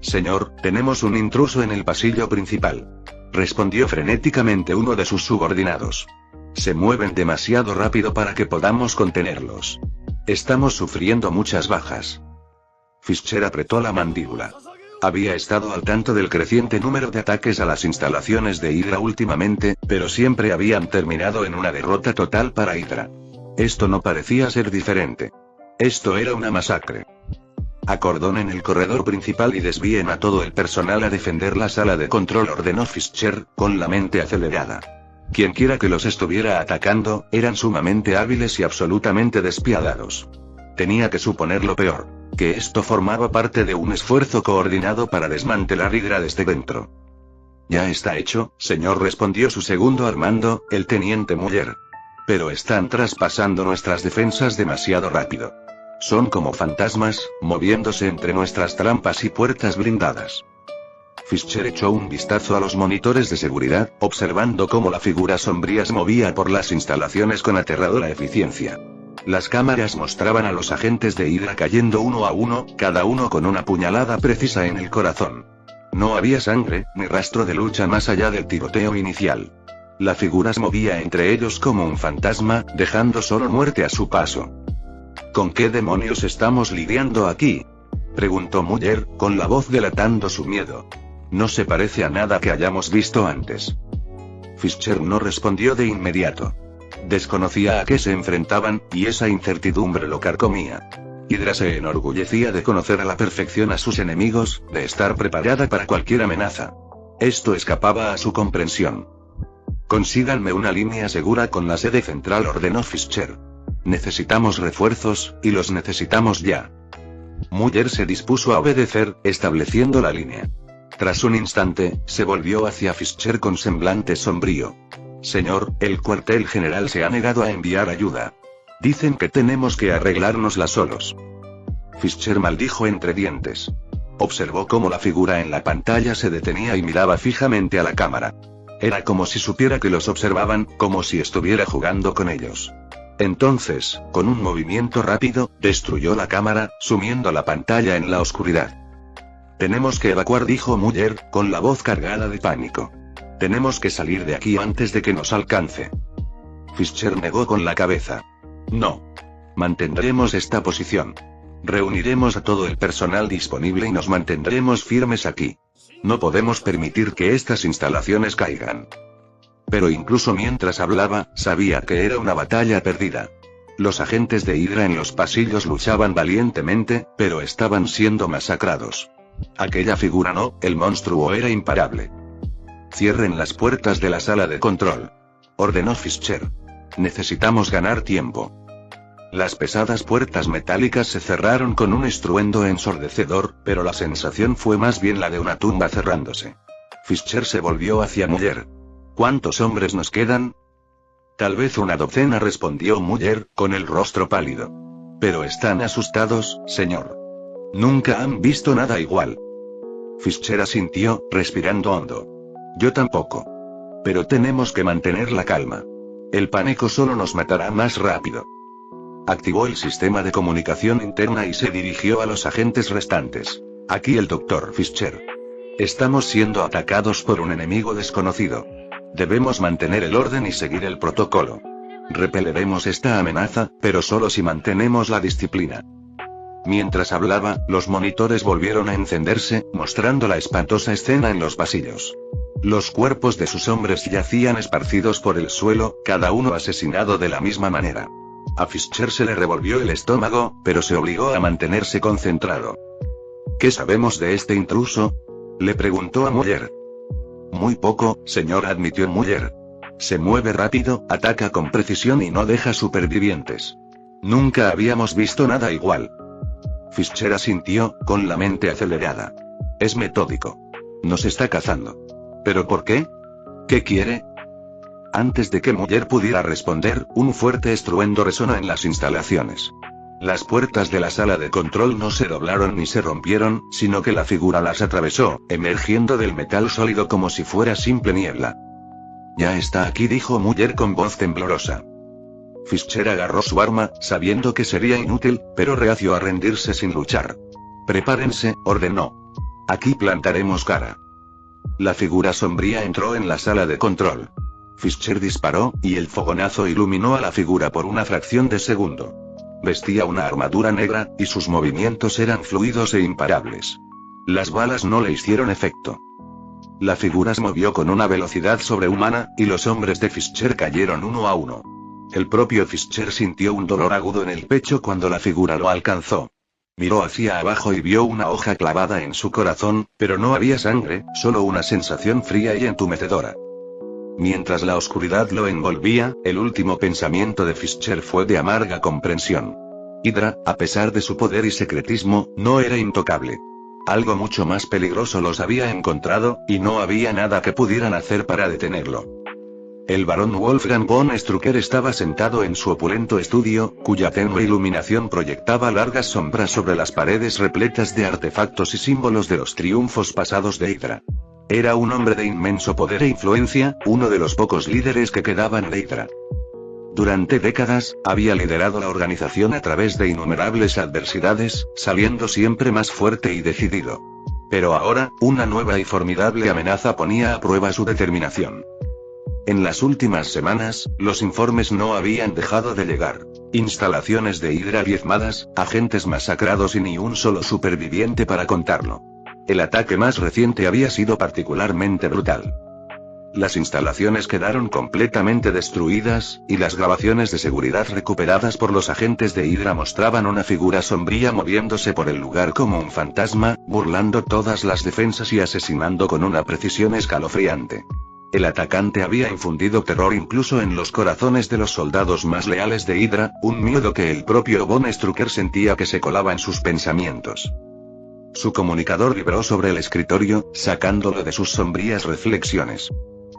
[SPEAKER 3] «Señor, tenemos un intruso en el pasillo principal». respondió frenéticamente uno de sus subordinados. Se mueven demasiado rápido para que podamos contenerlos. Estamos sufriendo muchas bajas. Fischer apretó la mandíbula. Había estado al tanto del creciente número de ataques a las instalaciones de Hydra últimamente, pero siempre habían terminado en una derrota total para Hydra. Esto no parecía ser diferente. Esto era una masacre. Acordonen el corredor principal y desvíen a todo el personal a defender la sala de control, ordenó Fischer, con la mente acelerada. Quienquiera que los estuviera atacando, eran sumamente hábiles y absolutamente despiadados. Tenía que suponer lo peor, que esto formaba parte de un esfuerzo coordinado para desmantelar Hydra desde dentro. Ya está hecho, señor, respondió su segundo al mando, el teniente Muller. Pero están traspasando nuestras defensas demasiado rápido. Son como fantasmas, moviéndose entre nuestras trampas y puertas blindadas. Fischer echó un vistazo a los monitores de seguridad, observando cómo la figura sombría se movía por las instalaciones con aterradora eficiencia. Las cámaras mostraban a los agentes de Hydra cayendo uno a uno, cada uno con una puñalada precisa en el corazón. No había sangre, ni rastro de lucha más allá del tiroteo inicial. La figura se movía entre ellos como un fantasma, dejando solo muerte a su paso. ¿Con qué demonios estamos lidiando aquí?, preguntó Muller, con la voz delatando su miedo. No se parece a nada que hayamos visto antes. Fischer no respondió de inmediato. Desconocía a qué se enfrentaban, y esa incertidumbre lo carcomía. Hydra se enorgullecía de conocer a la perfección a sus enemigos, de estar preparada para cualquier amenaza. Esto escapaba a su comprensión. Consíganme una línea segura con la sede central, ordenó Fischer. Necesitamos refuerzos, y los necesitamos ya. Muller se dispuso a obedecer, estableciendo la línea. Tras un instante, se volvió hacia Fischer con semblante sombrío. Señor, el cuartel general se ha negado a enviar ayuda. Dicen que tenemos que arreglárnosla solos. Fischer maldijo entre dientes. Observó cómo la figura en la pantalla se detenía y miraba fijamente a la cámara. Era como si supiera que los observaban, como si estuviera jugando con ellos. Entonces, con un movimiento rápido, destruyó la cámara, sumiendo la pantalla en la oscuridad. Tenemos que evacuar, dijo Muller, con la voz cargada de pánico. Tenemos que salir de aquí antes de que nos alcance. Fischer negó con la cabeza. No. Mantendremos esta posición. Reuniremos a todo el personal disponible y nos mantendremos firmes aquí. No podemos permitir que estas instalaciones caigan. Pero incluso mientras hablaba, sabía que era una batalla perdida. Los agentes de Hydra en los pasillos luchaban valientemente, pero estaban siendo masacrados. Aquella figura no, el monstruo era imparable. Cierren las puertas de la sala de control, ordenó Fischer. Necesitamos ganar tiempo. Las pesadas puertas metálicas se cerraron con un estruendo ensordecedor, pero la sensación fue más bien la de una tumba cerrándose. Fischer se volvió hacia Muller. ¿Cuántos hombres nos quedan? Tal vez una docena, respondió Muller, con el rostro pálido. Pero están asustados, señor. Nunca han visto nada igual. Fischer asintió, respirando hondo. Yo tampoco. Pero tenemos que mantener la calma. El pánico solo nos matará más rápido. Activó el sistema de comunicación interna y se dirigió a los agentes restantes. Aquí el Dr. Fischer. Estamos siendo atacados por un enemigo desconocido. Debemos mantener el orden y seguir el protocolo. Repeleremos esta amenaza, pero solo si mantenemos la disciplina. Mientras hablaba, los monitores volvieron a encenderse, mostrando la espantosa escena en los pasillos. Los cuerpos de sus hombres yacían esparcidos por el suelo, cada uno asesinado de la misma manera. A Fischer se le revolvió el estómago, pero se obligó a mantenerse concentrado. ¿Qué sabemos de este intruso?, le preguntó a Muller. Muy poco, señor, admitió Muller. Se mueve rápido, ataca con precisión y no deja supervivientes. Nunca habíamos visto nada igual. Fischer asintió, con la mente acelerada. Es metódico. Nos está cazando. ¿Pero por qué? ¿Qué quiere? Antes de que Muller pudiera responder, un fuerte estruendo resonó en las instalaciones. Las puertas de la sala de control no se doblaron ni se rompieron, sino que la figura las atravesó, emergiendo del metal sólido como si fuera simple niebla. Ya está aquí, dijo Muller con voz temblorosa. Fischer agarró su arma, sabiendo que sería inútil, pero reacio a rendirse sin luchar. Prepárense, ordenó. Aquí plantaremos cara. La figura sombría entró en la sala de control. Fischer disparó, y el fogonazo iluminó a la figura por una fracción de segundo. Vestía una armadura negra, y sus movimientos eran fluidos e imparables. Las balas no le hicieron efecto. La figura se movió con una velocidad sobrehumana, y los hombres de Fischer cayeron uno a uno. El propio Fischer sintió un dolor agudo en el pecho cuando la figura lo alcanzó. Miró hacia abajo y vio una hoja clavada en su corazón, pero no había sangre, solo una sensación fría y entumecedora. Mientras la oscuridad lo envolvía, el último pensamiento de Fischer fue de amarga comprensión. Hydra, a pesar de su poder y secretismo, no era intocable. Algo mucho más peligroso los había encontrado, y no había nada que pudieran hacer para detenerlo. El barón Wolfgang von Strucker estaba sentado en su opulento estudio, cuya tenue iluminación proyectaba largas sombras sobre las paredes repletas de artefactos y símbolos de los triunfos pasados de Hydra. Era un hombre de inmenso poder e influencia, uno de los pocos líderes que quedaban de Hydra. Durante décadas, había liderado la organización a través de innumerables adversidades, saliendo siempre más fuerte y decidido. Pero ahora, una nueva y formidable amenaza ponía a prueba su determinación. En las últimas semanas, los informes no habían dejado de llegar. Instalaciones de Hydra diezmadas, agentes masacrados y ni un solo superviviente para contarlo. El ataque más reciente había sido particularmente brutal. Las instalaciones quedaron completamente destruidas, y las grabaciones de seguridad recuperadas por los agentes de Hydra mostraban una figura sombría moviéndose por el lugar como un fantasma, burlando todas las defensas y asesinando con una precisión escalofriante. El atacante había infundido terror incluso en los corazones de los soldados más leales de Hydra, un miedo que el propio von Strucker sentía que se colaba en sus pensamientos. Su comunicador vibró sobre el escritorio, sacándolo de sus sombrías reflexiones.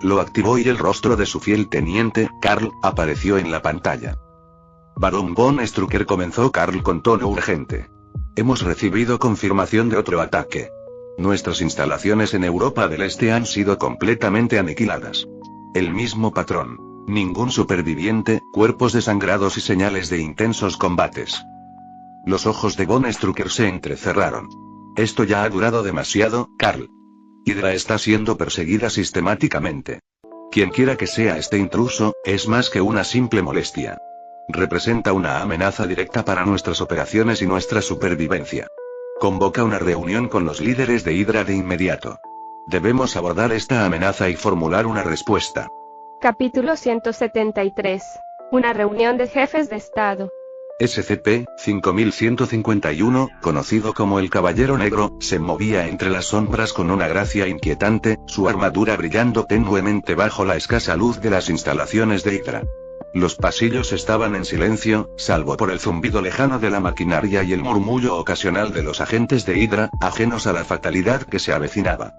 [SPEAKER 3] Lo activó y el rostro de su fiel teniente, Karl, apareció en la pantalla. Barón von Strucker, comenzó Karl con tono urgente. Hemos recibido confirmación de otro ataque. Nuestras instalaciones en Europa del Este han sido completamente aniquiladas. El mismo patrón. Ningún superviviente, cuerpos desangrados y señales de intensos combates. Los ojos de von Strucker se entrecerraron. Esto ya ha durado demasiado, Karl. Hydra está siendo perseguida sistemáticamente. Quienquiera que sea este intruso, es más que una simple molestia. Representa una amenaza directa para nuestras operaciones y nuestra supervivencia. Convoca una reunión con los líderes de Hydra de inmediato. Debemos abordar esta amenaza y formular una respuesta.
[SPEAKER 2] Capítulo 173. Una reunión de jefes de Estado.
[SPEAKER 3] SCP-5151, conocido como el Caballero Negro, se movía entre las sombras con una gracia inquietante, su armadura brillando tenuemente bajo la escasa luz de las instalaciones de Hydra. Los pasillos estaban en silencio, salvo por el zumbido lejano de la maquinaria y el murmullo ocasional de los agentes de Hydra, ajenos a la fatalidad que se avecinaba.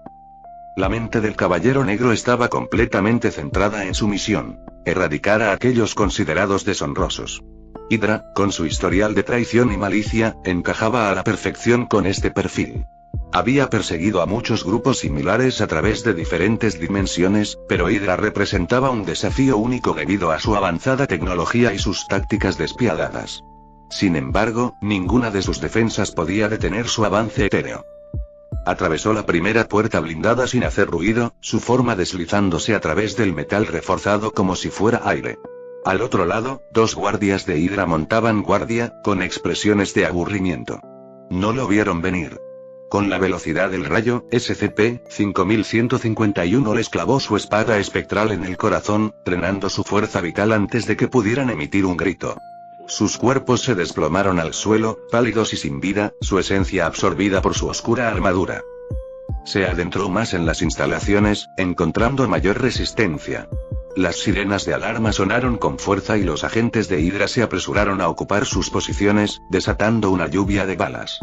[SPEAKER 3] La mente del Caballero Negro estaba completamente centrada en su misión: erradicar a aquellos considerados deshonrosos. Hydra, con su historial de traición y malicia, encajaba a la perfección con este perfil. Había perseguido a muchos grupos similares a través de diferentes dimensiones, pero Hydra representaba un desafío único debido a su avanzada tecnología y sus tácticas despiadadas. Sin embargo, ninguna de sus defensas podía detener su avance etéreo. Atravesó la primera puerta blindada sin hacer ruido, su forma deslizándose a través del metal reforzado como si fuera aire. Al otro lado, dos guardias de Hydra montaban guardia, con expresiones de aburrimiento. No lo vieron venir. Con la velocidad del rayo, SCP-5151 les clavó su espada espectral en el corazón, drenando su fuerza vital antes de que pudieran emitir un grito. Sus cuerpos se desplomaron al suelo, pálidos y sin vida, su esencia absorbida por su oscura armadura. Se adentró más en las instalaciones, encontrando mayor resistencia. Las sirenas de alarma sonaron con fuerza y los agentes de Hydra se apresuraron a ocupar sus posiciones, desatando una lluvia de balas.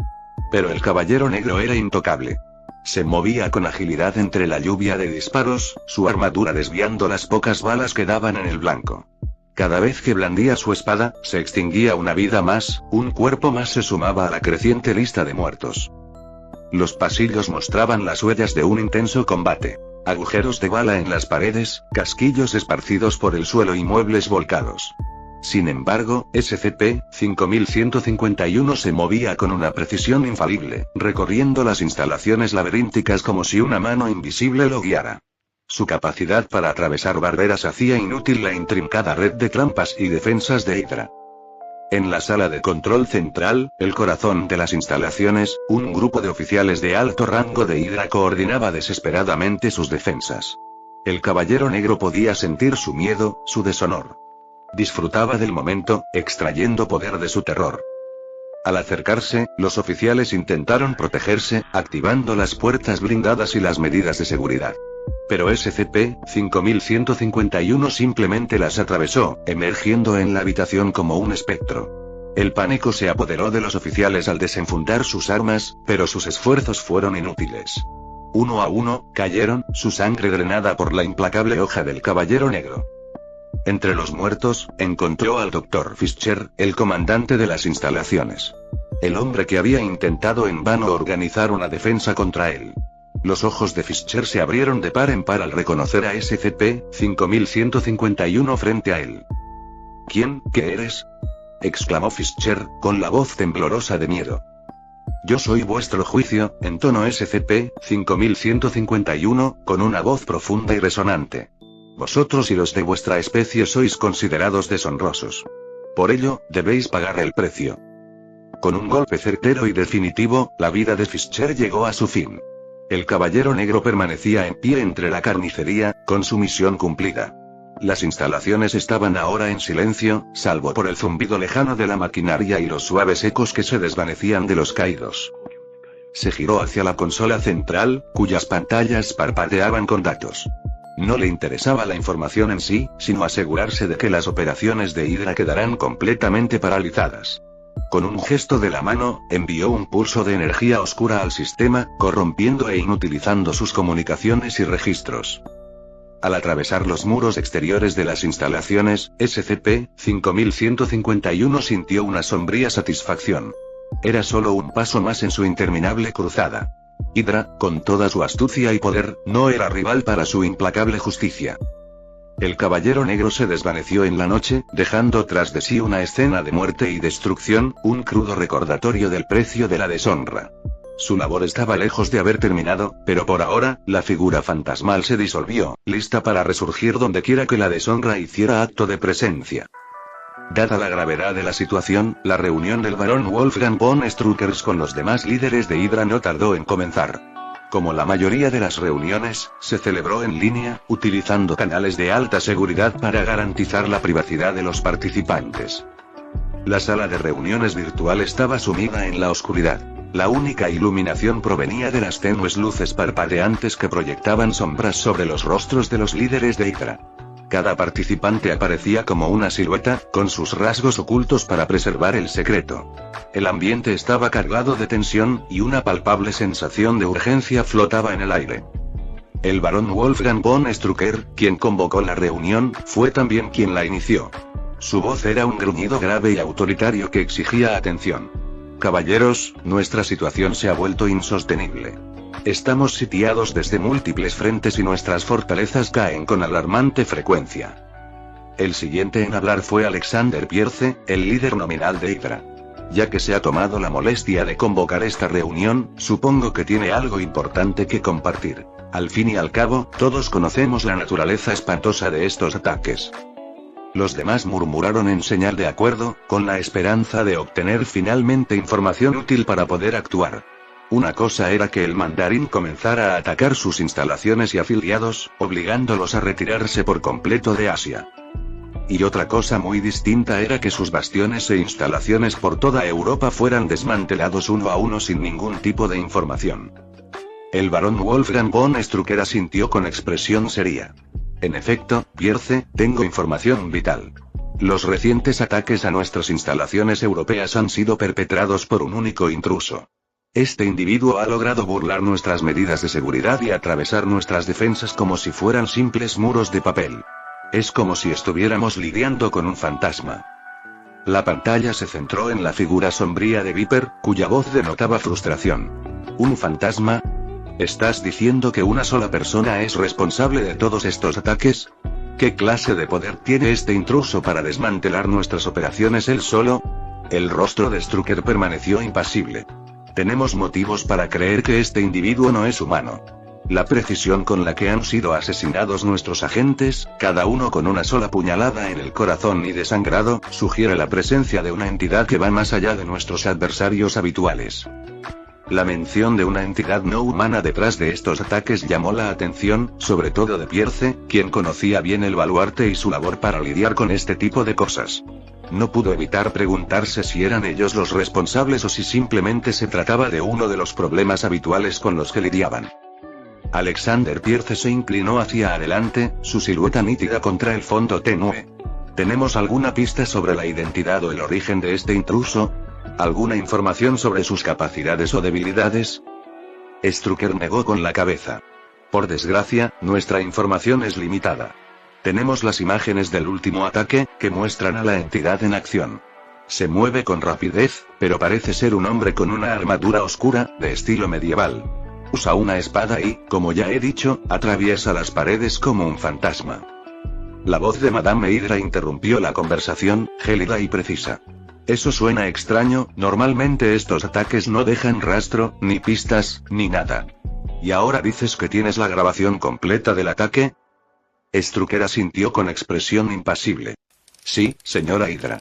[SPEAKER 3] Pero el Caballero Negro era intocable. Se movía con agilidad entre la lluvia de disparos, su armadura desviando las pocas balas que daban en el blanco. Cada vez que blandía su espada, se extinguía una vida más, un cuerpo más se sumaba a la creciente lista de muertos. Los pasillos mostraban las huellas de un intenso combate. Agujeros de bala en las paredes, casquillos esparcidos por el suelo y muebles volcados. Sin embargo, SCP-5151 se movía con una precisión infalible, recorriendo las instalaciones laberínticas como si una mano invisible lo guiara. Su capacidad para atravesar barreras hacía inútil la intrincada red de trampas y defensas de Hydra. En la sala de control central, el corazón de las instalaciones, un grupo de oficiales de alto rango de Hydra coordinaba desesperadamente sus defensas. El Caballero Negro podía sentir su miedo, su deshonor. Disfrutaba del momento, extrayendo poder de su terror. Al acercarse, los oficiales intentaron protegerse, activando las puertas blindadas y las medidas de seguridad. Pero SCP-5151 simplemente las atravesó, emergiendo en la habitación como un espectro. El pánico se apoderó de los oficiales al desenfundar sus armas, pero sus esfuerzos fueron inútiles. Uno a uno, cayeron, su sangre drenada por la implacable hoja del Caballero Negro. Entre los muertos, encontró al Dr. Fischer, el comandante de las instalaciones. El hombre que había intentado en vano organizar una defensa contra él. Los ojos de Fischer se abrieron de par en par al reconocer a SCP-5151 frente a él. ¿Quién, qué eres?, exclamó Fischer, con la voz temblorosa de miedo. Yo soy vuestro juicio, entonó SCP-5151, con una voz profunda y resonante. Vosotros y los de vuestra especie sois considerados deshonrosos. Por ello, debéis pagar el precio. Con un golpe certero y definitivo, la vida de Fischer llegó a su fin. El Caballero Negro permanecía en pie entre la carnicería, con su misión cumplida. Las instalaciones estaban ahora en silencio, salvo por el zumbido lejano de la maquinaria y los suaves ecos que se desvanecían de los caídos. Se giró hacia la consola central, cuyas pantallas parpadeaban con datos. No le interesaba la información en sí, sino asegurarse de que las operaciones de Hydra quedarán completamente paralizadas. Con un gesto de la mano, envió un pulso de energía oscura al sistema, corrompiendo e inutilizando sus comunicaciones y registros. Al atravesar los muros exteriores de las instalaciones, SCP-5151 sintió una sombría satisfacción. Era solo un paso más en su interminable cruzada. Hydra, con toda su astucia y poder, no era rival para su implacable justicia. El Caballero Negro se desvaneció en la noche, dejando tras de sí una escena de muerte y destrucción, un crudo recordatorio del precio de la deshonra. Su labor estaba lejos de haber terminado, pero por ahora, la figura fantasmal se disolvió, lista para resurgir donde quiera que la deshonra hiciera acto de presencia. Dada la gravedad de la situación, la reunión del barón Wolfgang von Struckers con los demás líderes de Hydra no tardó en comenzar. Como la mayoría de las reuniones, se celebró en línea, utilizando canales de alta seguridad para garantizar la privacidad de los participantes. La sala de reuniones virtual estaba sumida en la oscuridad. La única iluminación provenía de las tenues luces parpadeantes que proyectaban sombras sobre los rostros de los líderes de Hydra. Cada participante aparecía como una silueta, con sus rasgos ocultos para preservar el secreto. El ambiente estaba cargado de tensión, y una palpable sensación de urgencia flotaba en el aire. El barón Wolfgang von Strucker, quien convocó la reunión, fue también quien la inició. Su voz era un gruñido grave y autoritario que exigía atención. Caballeros, nuestra situación se ha vuelto insostenible. Estamos sitiados desde múltiples frentes y nuestras fortalezas caen con alarmante frecuencia. El siguiente en hablar fue Alexander Pierce, el líder nominal de Hydra. Ya que se ha tomado la molestia de convocar esta reunión, supongo que tiene algo importante que compartir. Al fin y al cabo, todos conocemos la naturaleza espantosa de estos ataques. Los demás murmuraron en señal de acuerdo, con la esperanza de obtener finalmente información útil para poder actuar. Una cosa era que el mandarín comenzara a atacar sus instalaciones y afiliados, obligándolos a retirarse por completo de Asia. Y otra cosa muy distinta era que sus bastiones e instalaciones por toda Europa fueran desmantelados uno a uno sin ningún tipo de información. El barón Wolfgang von Strucker asintió con expresión seria. En efecto, Pierce, tengo información vital. Los recientes ataques a nuestras instalaciones europeas han sido perpetrados por un único intruso. Este individuo ha logrado burlar nuestras medidas de seguridad y atravesar nuestras defensas como si fueran simples muros de papel. Es como si estuviéramos lidiando con un fantasma. La pantalla se centró en la figura sombría de Viper, cuya voz denotaba frustración. ¿Un fantasma? ¿Estás diciendo que una sola persona es responsable de todos estos ataques? ¿Qué clase de poder tiene este intruso para desmantelar nuestras operaciones él solo? El rostro de Strucker permaneció impasible. Tenemos motivos para creer que este individuo no es humano. La precisión con la que han sido asesinados nuestros agentes, cada uno con una sola puñalada en el corazón y desangrado, sugiere la presencia de una entidad que va más allá de nuestros adversarios habituales. La mención de una entidad no humana detrás de estos ataques llamó la atención, sobre todo de Pierce, quien conocía bien el baluarte y su labor para lidiar con este tipo de cosas. No pudo evitar preguntarse si eran ellos los responsables o si simplemente se trataba de uno de los problemas habituales con los que lidiaban. Alexander Pierce se inclinó hacia adelante, su silueta nítida contra el fondo tenue. ¿Tenemos alguna pista sobre la identidad o el origen de este intruso? ¿Alguna información sobre sus capacidades o debilidades? Strucker negó con la cabeza. Por desgracia, nuestra información es limitada. Tenemos las imágenes del último ataque, que muestran a la entidad en acción. Se mueve con rapidez, pero parece ser un hombre con una armadura oscura, de estilo medieval. Usa una espada y, como ya he dicho, atraviesa las paredes como un fantasma. La voz de Madame Hydra interrumpió la conversación, gélida y precisa. Eso suena extraño, normalmente estos ataques no dejan rastro, ni pistas, ni nada. ¿Y ahora dices que tienes la grabación completa del ataque? Strucker asintió con expresión impasible. Sí, señora Hydra.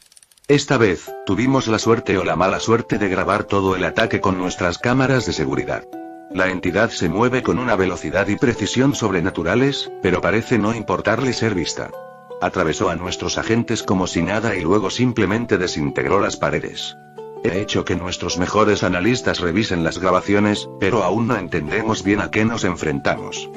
[SPEAKER 3] Esta vez, tuvimos la suerte o la mala suerte de grabar todo el ataque con nuestras cámaras de seguridad. La entidad se mueve con una velocidad y precisión sobrenaturales, pero parece no importarle ser vista. Atravesó a nuestros agentes como si nada y luego simplemente desintegró las paredes. He hecho que nuestros mejores analistas revisen las grabaciones, pero aún no entendemos bien a qué nos enfrentamos.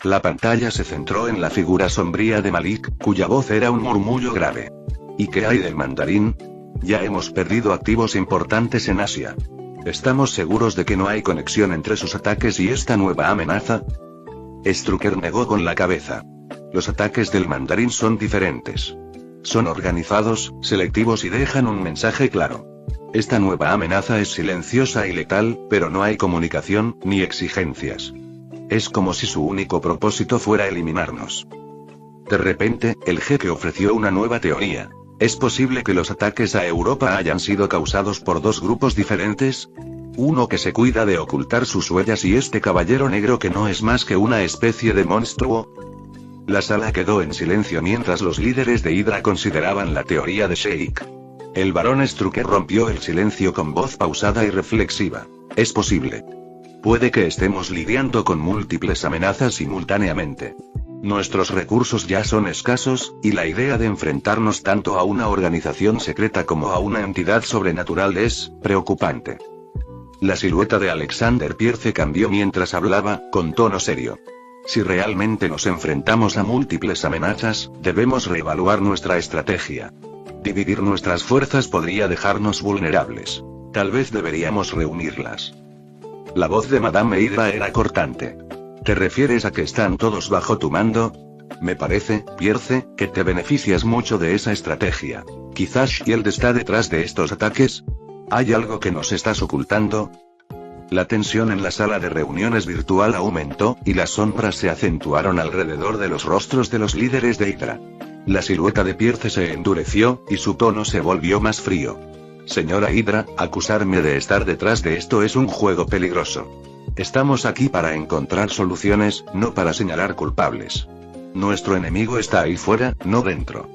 [SPEAKER 3] La pantalla se centró en la figura sombría de Malik, cuya voz era un murmullo grave. ¿Y qué hay del mandarín? Ya hemos perdido activos importantes en Asia. ¿Estamos seguros de que no hay conexión entre sus ataques y esta nueva amenaza? Strucker negó con la cabeza. Los ataques del mandarín son diferentes. Son organizados, selectivos y dejan un mensaje claro. Esta nueva amenaza es silenciosa y letal, pero no hay comunicación, ni exigencias. Es como si su único propósito fuera eliminarnos. De repente, el jeque ofreció una nueva teoría. ¿Es posible que los ataques a Europa hayan sido causados por dos grupos diferentes? Uno que se cuida de ocultar sus huellas y este caballero negro que no es más que una especie de monstruo. La sala quedó en silencio mientras los líderes de Hydra consideraban la teoría de Sheik. El barón Strucker rompió el silencio con voz pausada y reflexiva. Es posible. Puede que estemos lidiando con múltiples amenazas simultáneamente. Nuestros recursos ya son escasos, y la idea de enfrentarnos tanto a una organización secreta como a una entidad sobrenatural es preocupante. La silueta de Alexander Pierce cambió mientras hablaba, con tono serio. Si realmente nos enfrentamos a múltiples amenazas, debemos reevaluar nuestra estrategia. Dividir nuestras fuerzas podría dejarnos vulnerables. Tal vez deberíamos reunirlas. La voz de Madame Hydra era cortante. ¿Te refieres a que están todos bajo tu mando? Me parece, Pierce, que te beneficias mucho de esa estrategia. Quizás Shield está detrás de estos ataques. ¿Hay algo que nos estás ocultando? La tensión en la sala de reuniones virtual aumentó, y las sombras se acentuaron alrededor de los rostros de los líderes de Hydra. La silueta de Pierce se endureció, y su tono se volvió más frío. Señora Hydra, acusarme de estar detrás de esto es un juego peligroso. Estamos aquí para encontrar soluciones, no para señalar culpables. Nuestro enemigo está ahí fuera, no dentro.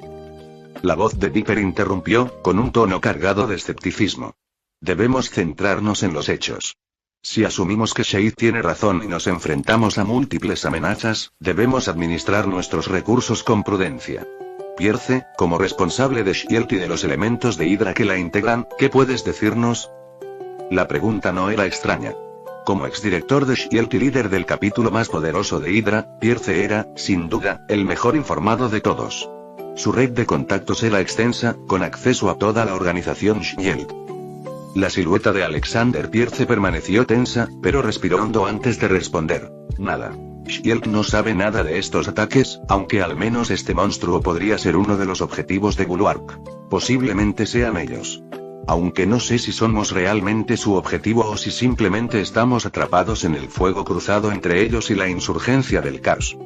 [SPEAKER 3] La voz de Viper interrumpió, con un tono cargado de escepticismo. Debemos centrarnos en los hechos. Si asumimos que Shade tiene razón y nos enfrentamos a múltiples amenazas, debemos administrar nuestros recursos con prudencia. Pierce, como responsable de Shield y de los elementos de Hydra que la integran, ¿qué puedes decirnos? La pregunta no era extraña. Como exdirector de Shield y líder del capítulo más poderoso de Hydra, Pierce era, sin duda, el mejor informado de todos. Su red de contactos era extensa, con acceso a toda la organización Shield. La silueta de Alexander Pierce permaneció tensa, pero respiró hondo antes de responder. Nada. Shield no sabe nada de estos ataques, aunque al menos este monstruo podría ser uno de los objetivos de Bulwark. Posiblemente sean ellos. Aunque no sé si somos realmente su objetivo o si simplemente estamos atrapados en el fuego cruzado entre ellos y la insurgencia del caos.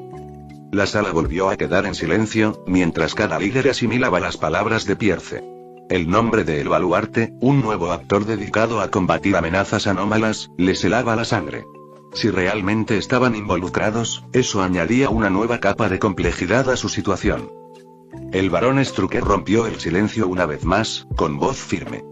[SPEAKER 3] La sala volvió a quedar en silencio, mientras cada líder asimilaba las palabras de Pierce. El nombre de El Baluarte, un nuevo actor dedicado a combatir amenazas anómalas, les helaba la sangre. Si realmente estaban involucrados, eso añadía una nueva capa de complejidad a su situación. El barón Strucker rompió el silencio una vez más, con voz firme.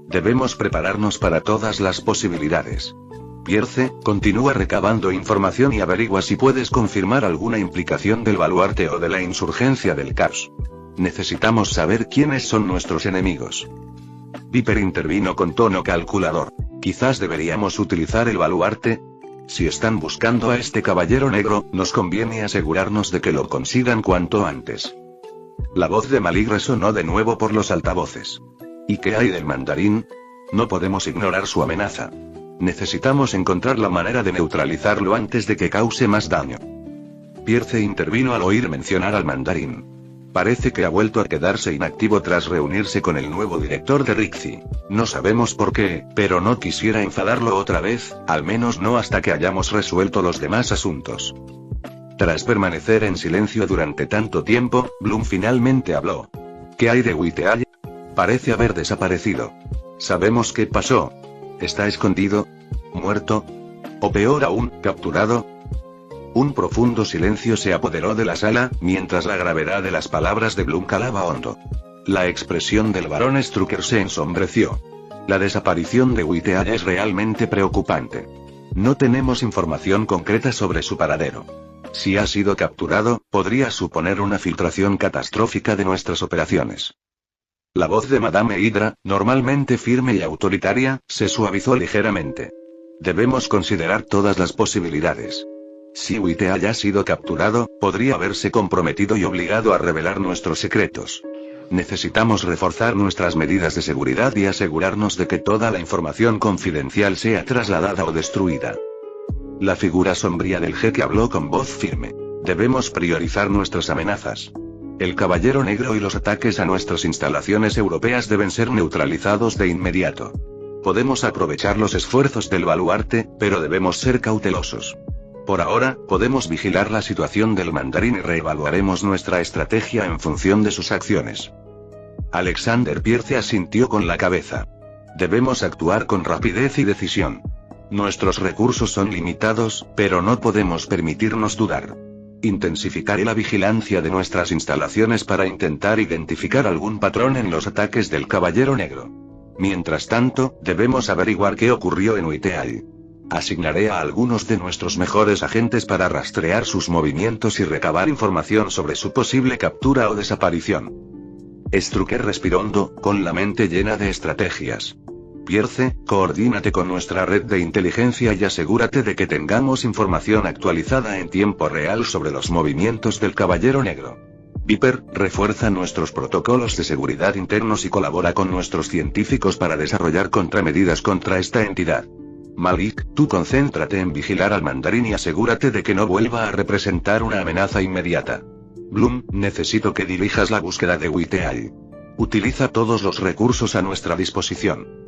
[SPEAKER 3] Debemos prepararnos para todas las posibilidades. Pierce, continúa recabando información y averigua si puedes confirmar alguna implicación del Baluarte o de la insurgencia del caos. Necesitamos saber quiénes son nuestros enemigos. Viper intervino con tono calculador. Quizás deberíamos utilizar el Baluarte. Si están buscando a este caballero negro, nos conviene asegurarnos de que lo consigan cuanto antes. La voz de Malik resonó de nuevo por los altavoces. ¿Y qué hay del mandarín? No podemos ignorar su amenaza. Necesitamos encontrar la manera de neutralizarlo antes de que cause más daño. Pierce intervino al oír mencionar al mandarín. Parece que ha vuelto a quedarse inactivo tras reunirse con el nuevo director de Rixi. No sabemos por qué, pero no quisiera enfadarlo otra vez, al menos no hasta que hayamos resuelto los demás asuntos. Tras permanecer en silencio durante tanto tiempo, Bloom finalmente habló. ¿Qué hay de Witeall? Parece haber desaparecido. ¿Sabemos qué pasó? ¿Está escondido? ¿Muerto? ¿O peor aún, capturado? Un profundo silencio se apoderó de la sala, mientras la gravedad de las palabras de Bloom calaba hondo. La expresión del barón Strucker se ensombreció. La desaparición de Witeall es realmente preocupante. No tenemos información concreta sobre su paradero. Si ha sido capturado, podría suponer una filtración catastrófica de nuestras operaciones. La voz de Madame Hydra, normalmente firme y autoritaria, se suavizó ligeramente. Debemos considerar todas las posibilidades. Si Witeall ha sido capturado, podría haberse comprometido y obligado a revelar nuestros secretos. Necesitamos reforzar nuestras medidas de seguridad y asegurarnos de que toda la información confidencial sea trasladada o destruida. La figura sombría del jeque habló con voz firme. Debemos priorizar nuestras amenazas. El Caballero Negro y los ataques a nuestras instalaciones europeas deben ser neutralizados de inmediato. Podemos aprovechar los esfuerzos del Baluarte, pero debemos ser cautelosos. Por ahora, podemos vigilar la situación del mandarín y reevaluaremos nuestra estrategia en función de sus acciones. Alexander Pierce asintió con la cabeza. Debemos actuar con rapidez y decisión. Nuestros recursos son limitados, pero no podemos permitirnos dudar. Intensificaré la vigilancia de nuestras instalaciones para intentar identificar algún patrón en los ataques del Caballero Negro. Mientras tanto, debemos averiguar qué ocurrió en Witeall. Asignaré a algunos de nuestros mejores agentes para rastrear sus movimientos y recabar información sobre su posible captura o desaparición. Strucker respiró hondo, con la mente llena de estrategias. Pierce, coordínate con nuestra red de inteligencia y asegúrate de que tengamos información actualizada en tiempo real sobre los movimientos del Caballero Negro. Viper, refuerza nuestros protocolos de seguridad internos y colabora con nuestros científicos para desarrollar contramedidas contra esta entidad. Malik, tú concéntrate en vigilar al mandarín y asegúrate de que no vuelva a representar una amenaza inmediata. Bloom, necesito que dirijas la búsqueda de Witeall. Utiliza todos los recursos a nuestra disposición.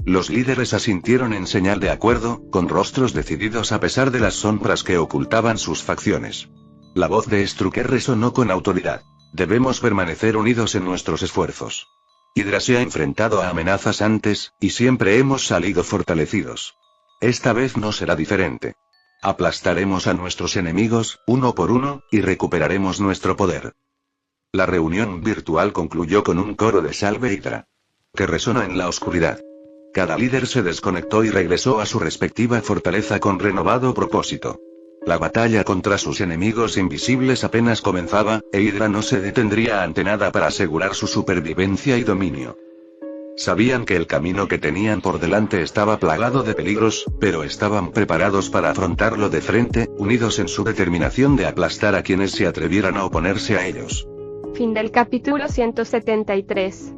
[SPEAKER 3] Los líderes asintieron en señal de acuerdo, con rostros decididos a pesar de las sombras que ocultaban sus facciones. La voz de Strucker resonó con autoridad. Debemos permanecer unidos en nuestros esfuerzos. Hydra se ha enfrentado a amenazas antes, y siempre hemos salido fortalecidos. Esta vez no será diferente. Aplastaremos a nuestros enemigos, uno por uno, y recuperaremos nuestro poder. La reunión virtual concluyó con un coro de Salve Hydra, que resonó en la oscuridad. Cada líder se desconectó y regresó a su respectiva fortaleza con renovado propósito. La batalla contra sus enemigos invisibles apenas comenzaba, e Hydra no se detendría ante nada para asegurar su supervivencia y dominio. Sabían que el camino que tenían por delante estaba plagado de peligros, pero estaban preparados para afrontarlo de frente, unidos en su determinación de aplastar a quienes se atrevieran a oponerse a ellos.
[SPEAKER 2] Fin del capítulo 173.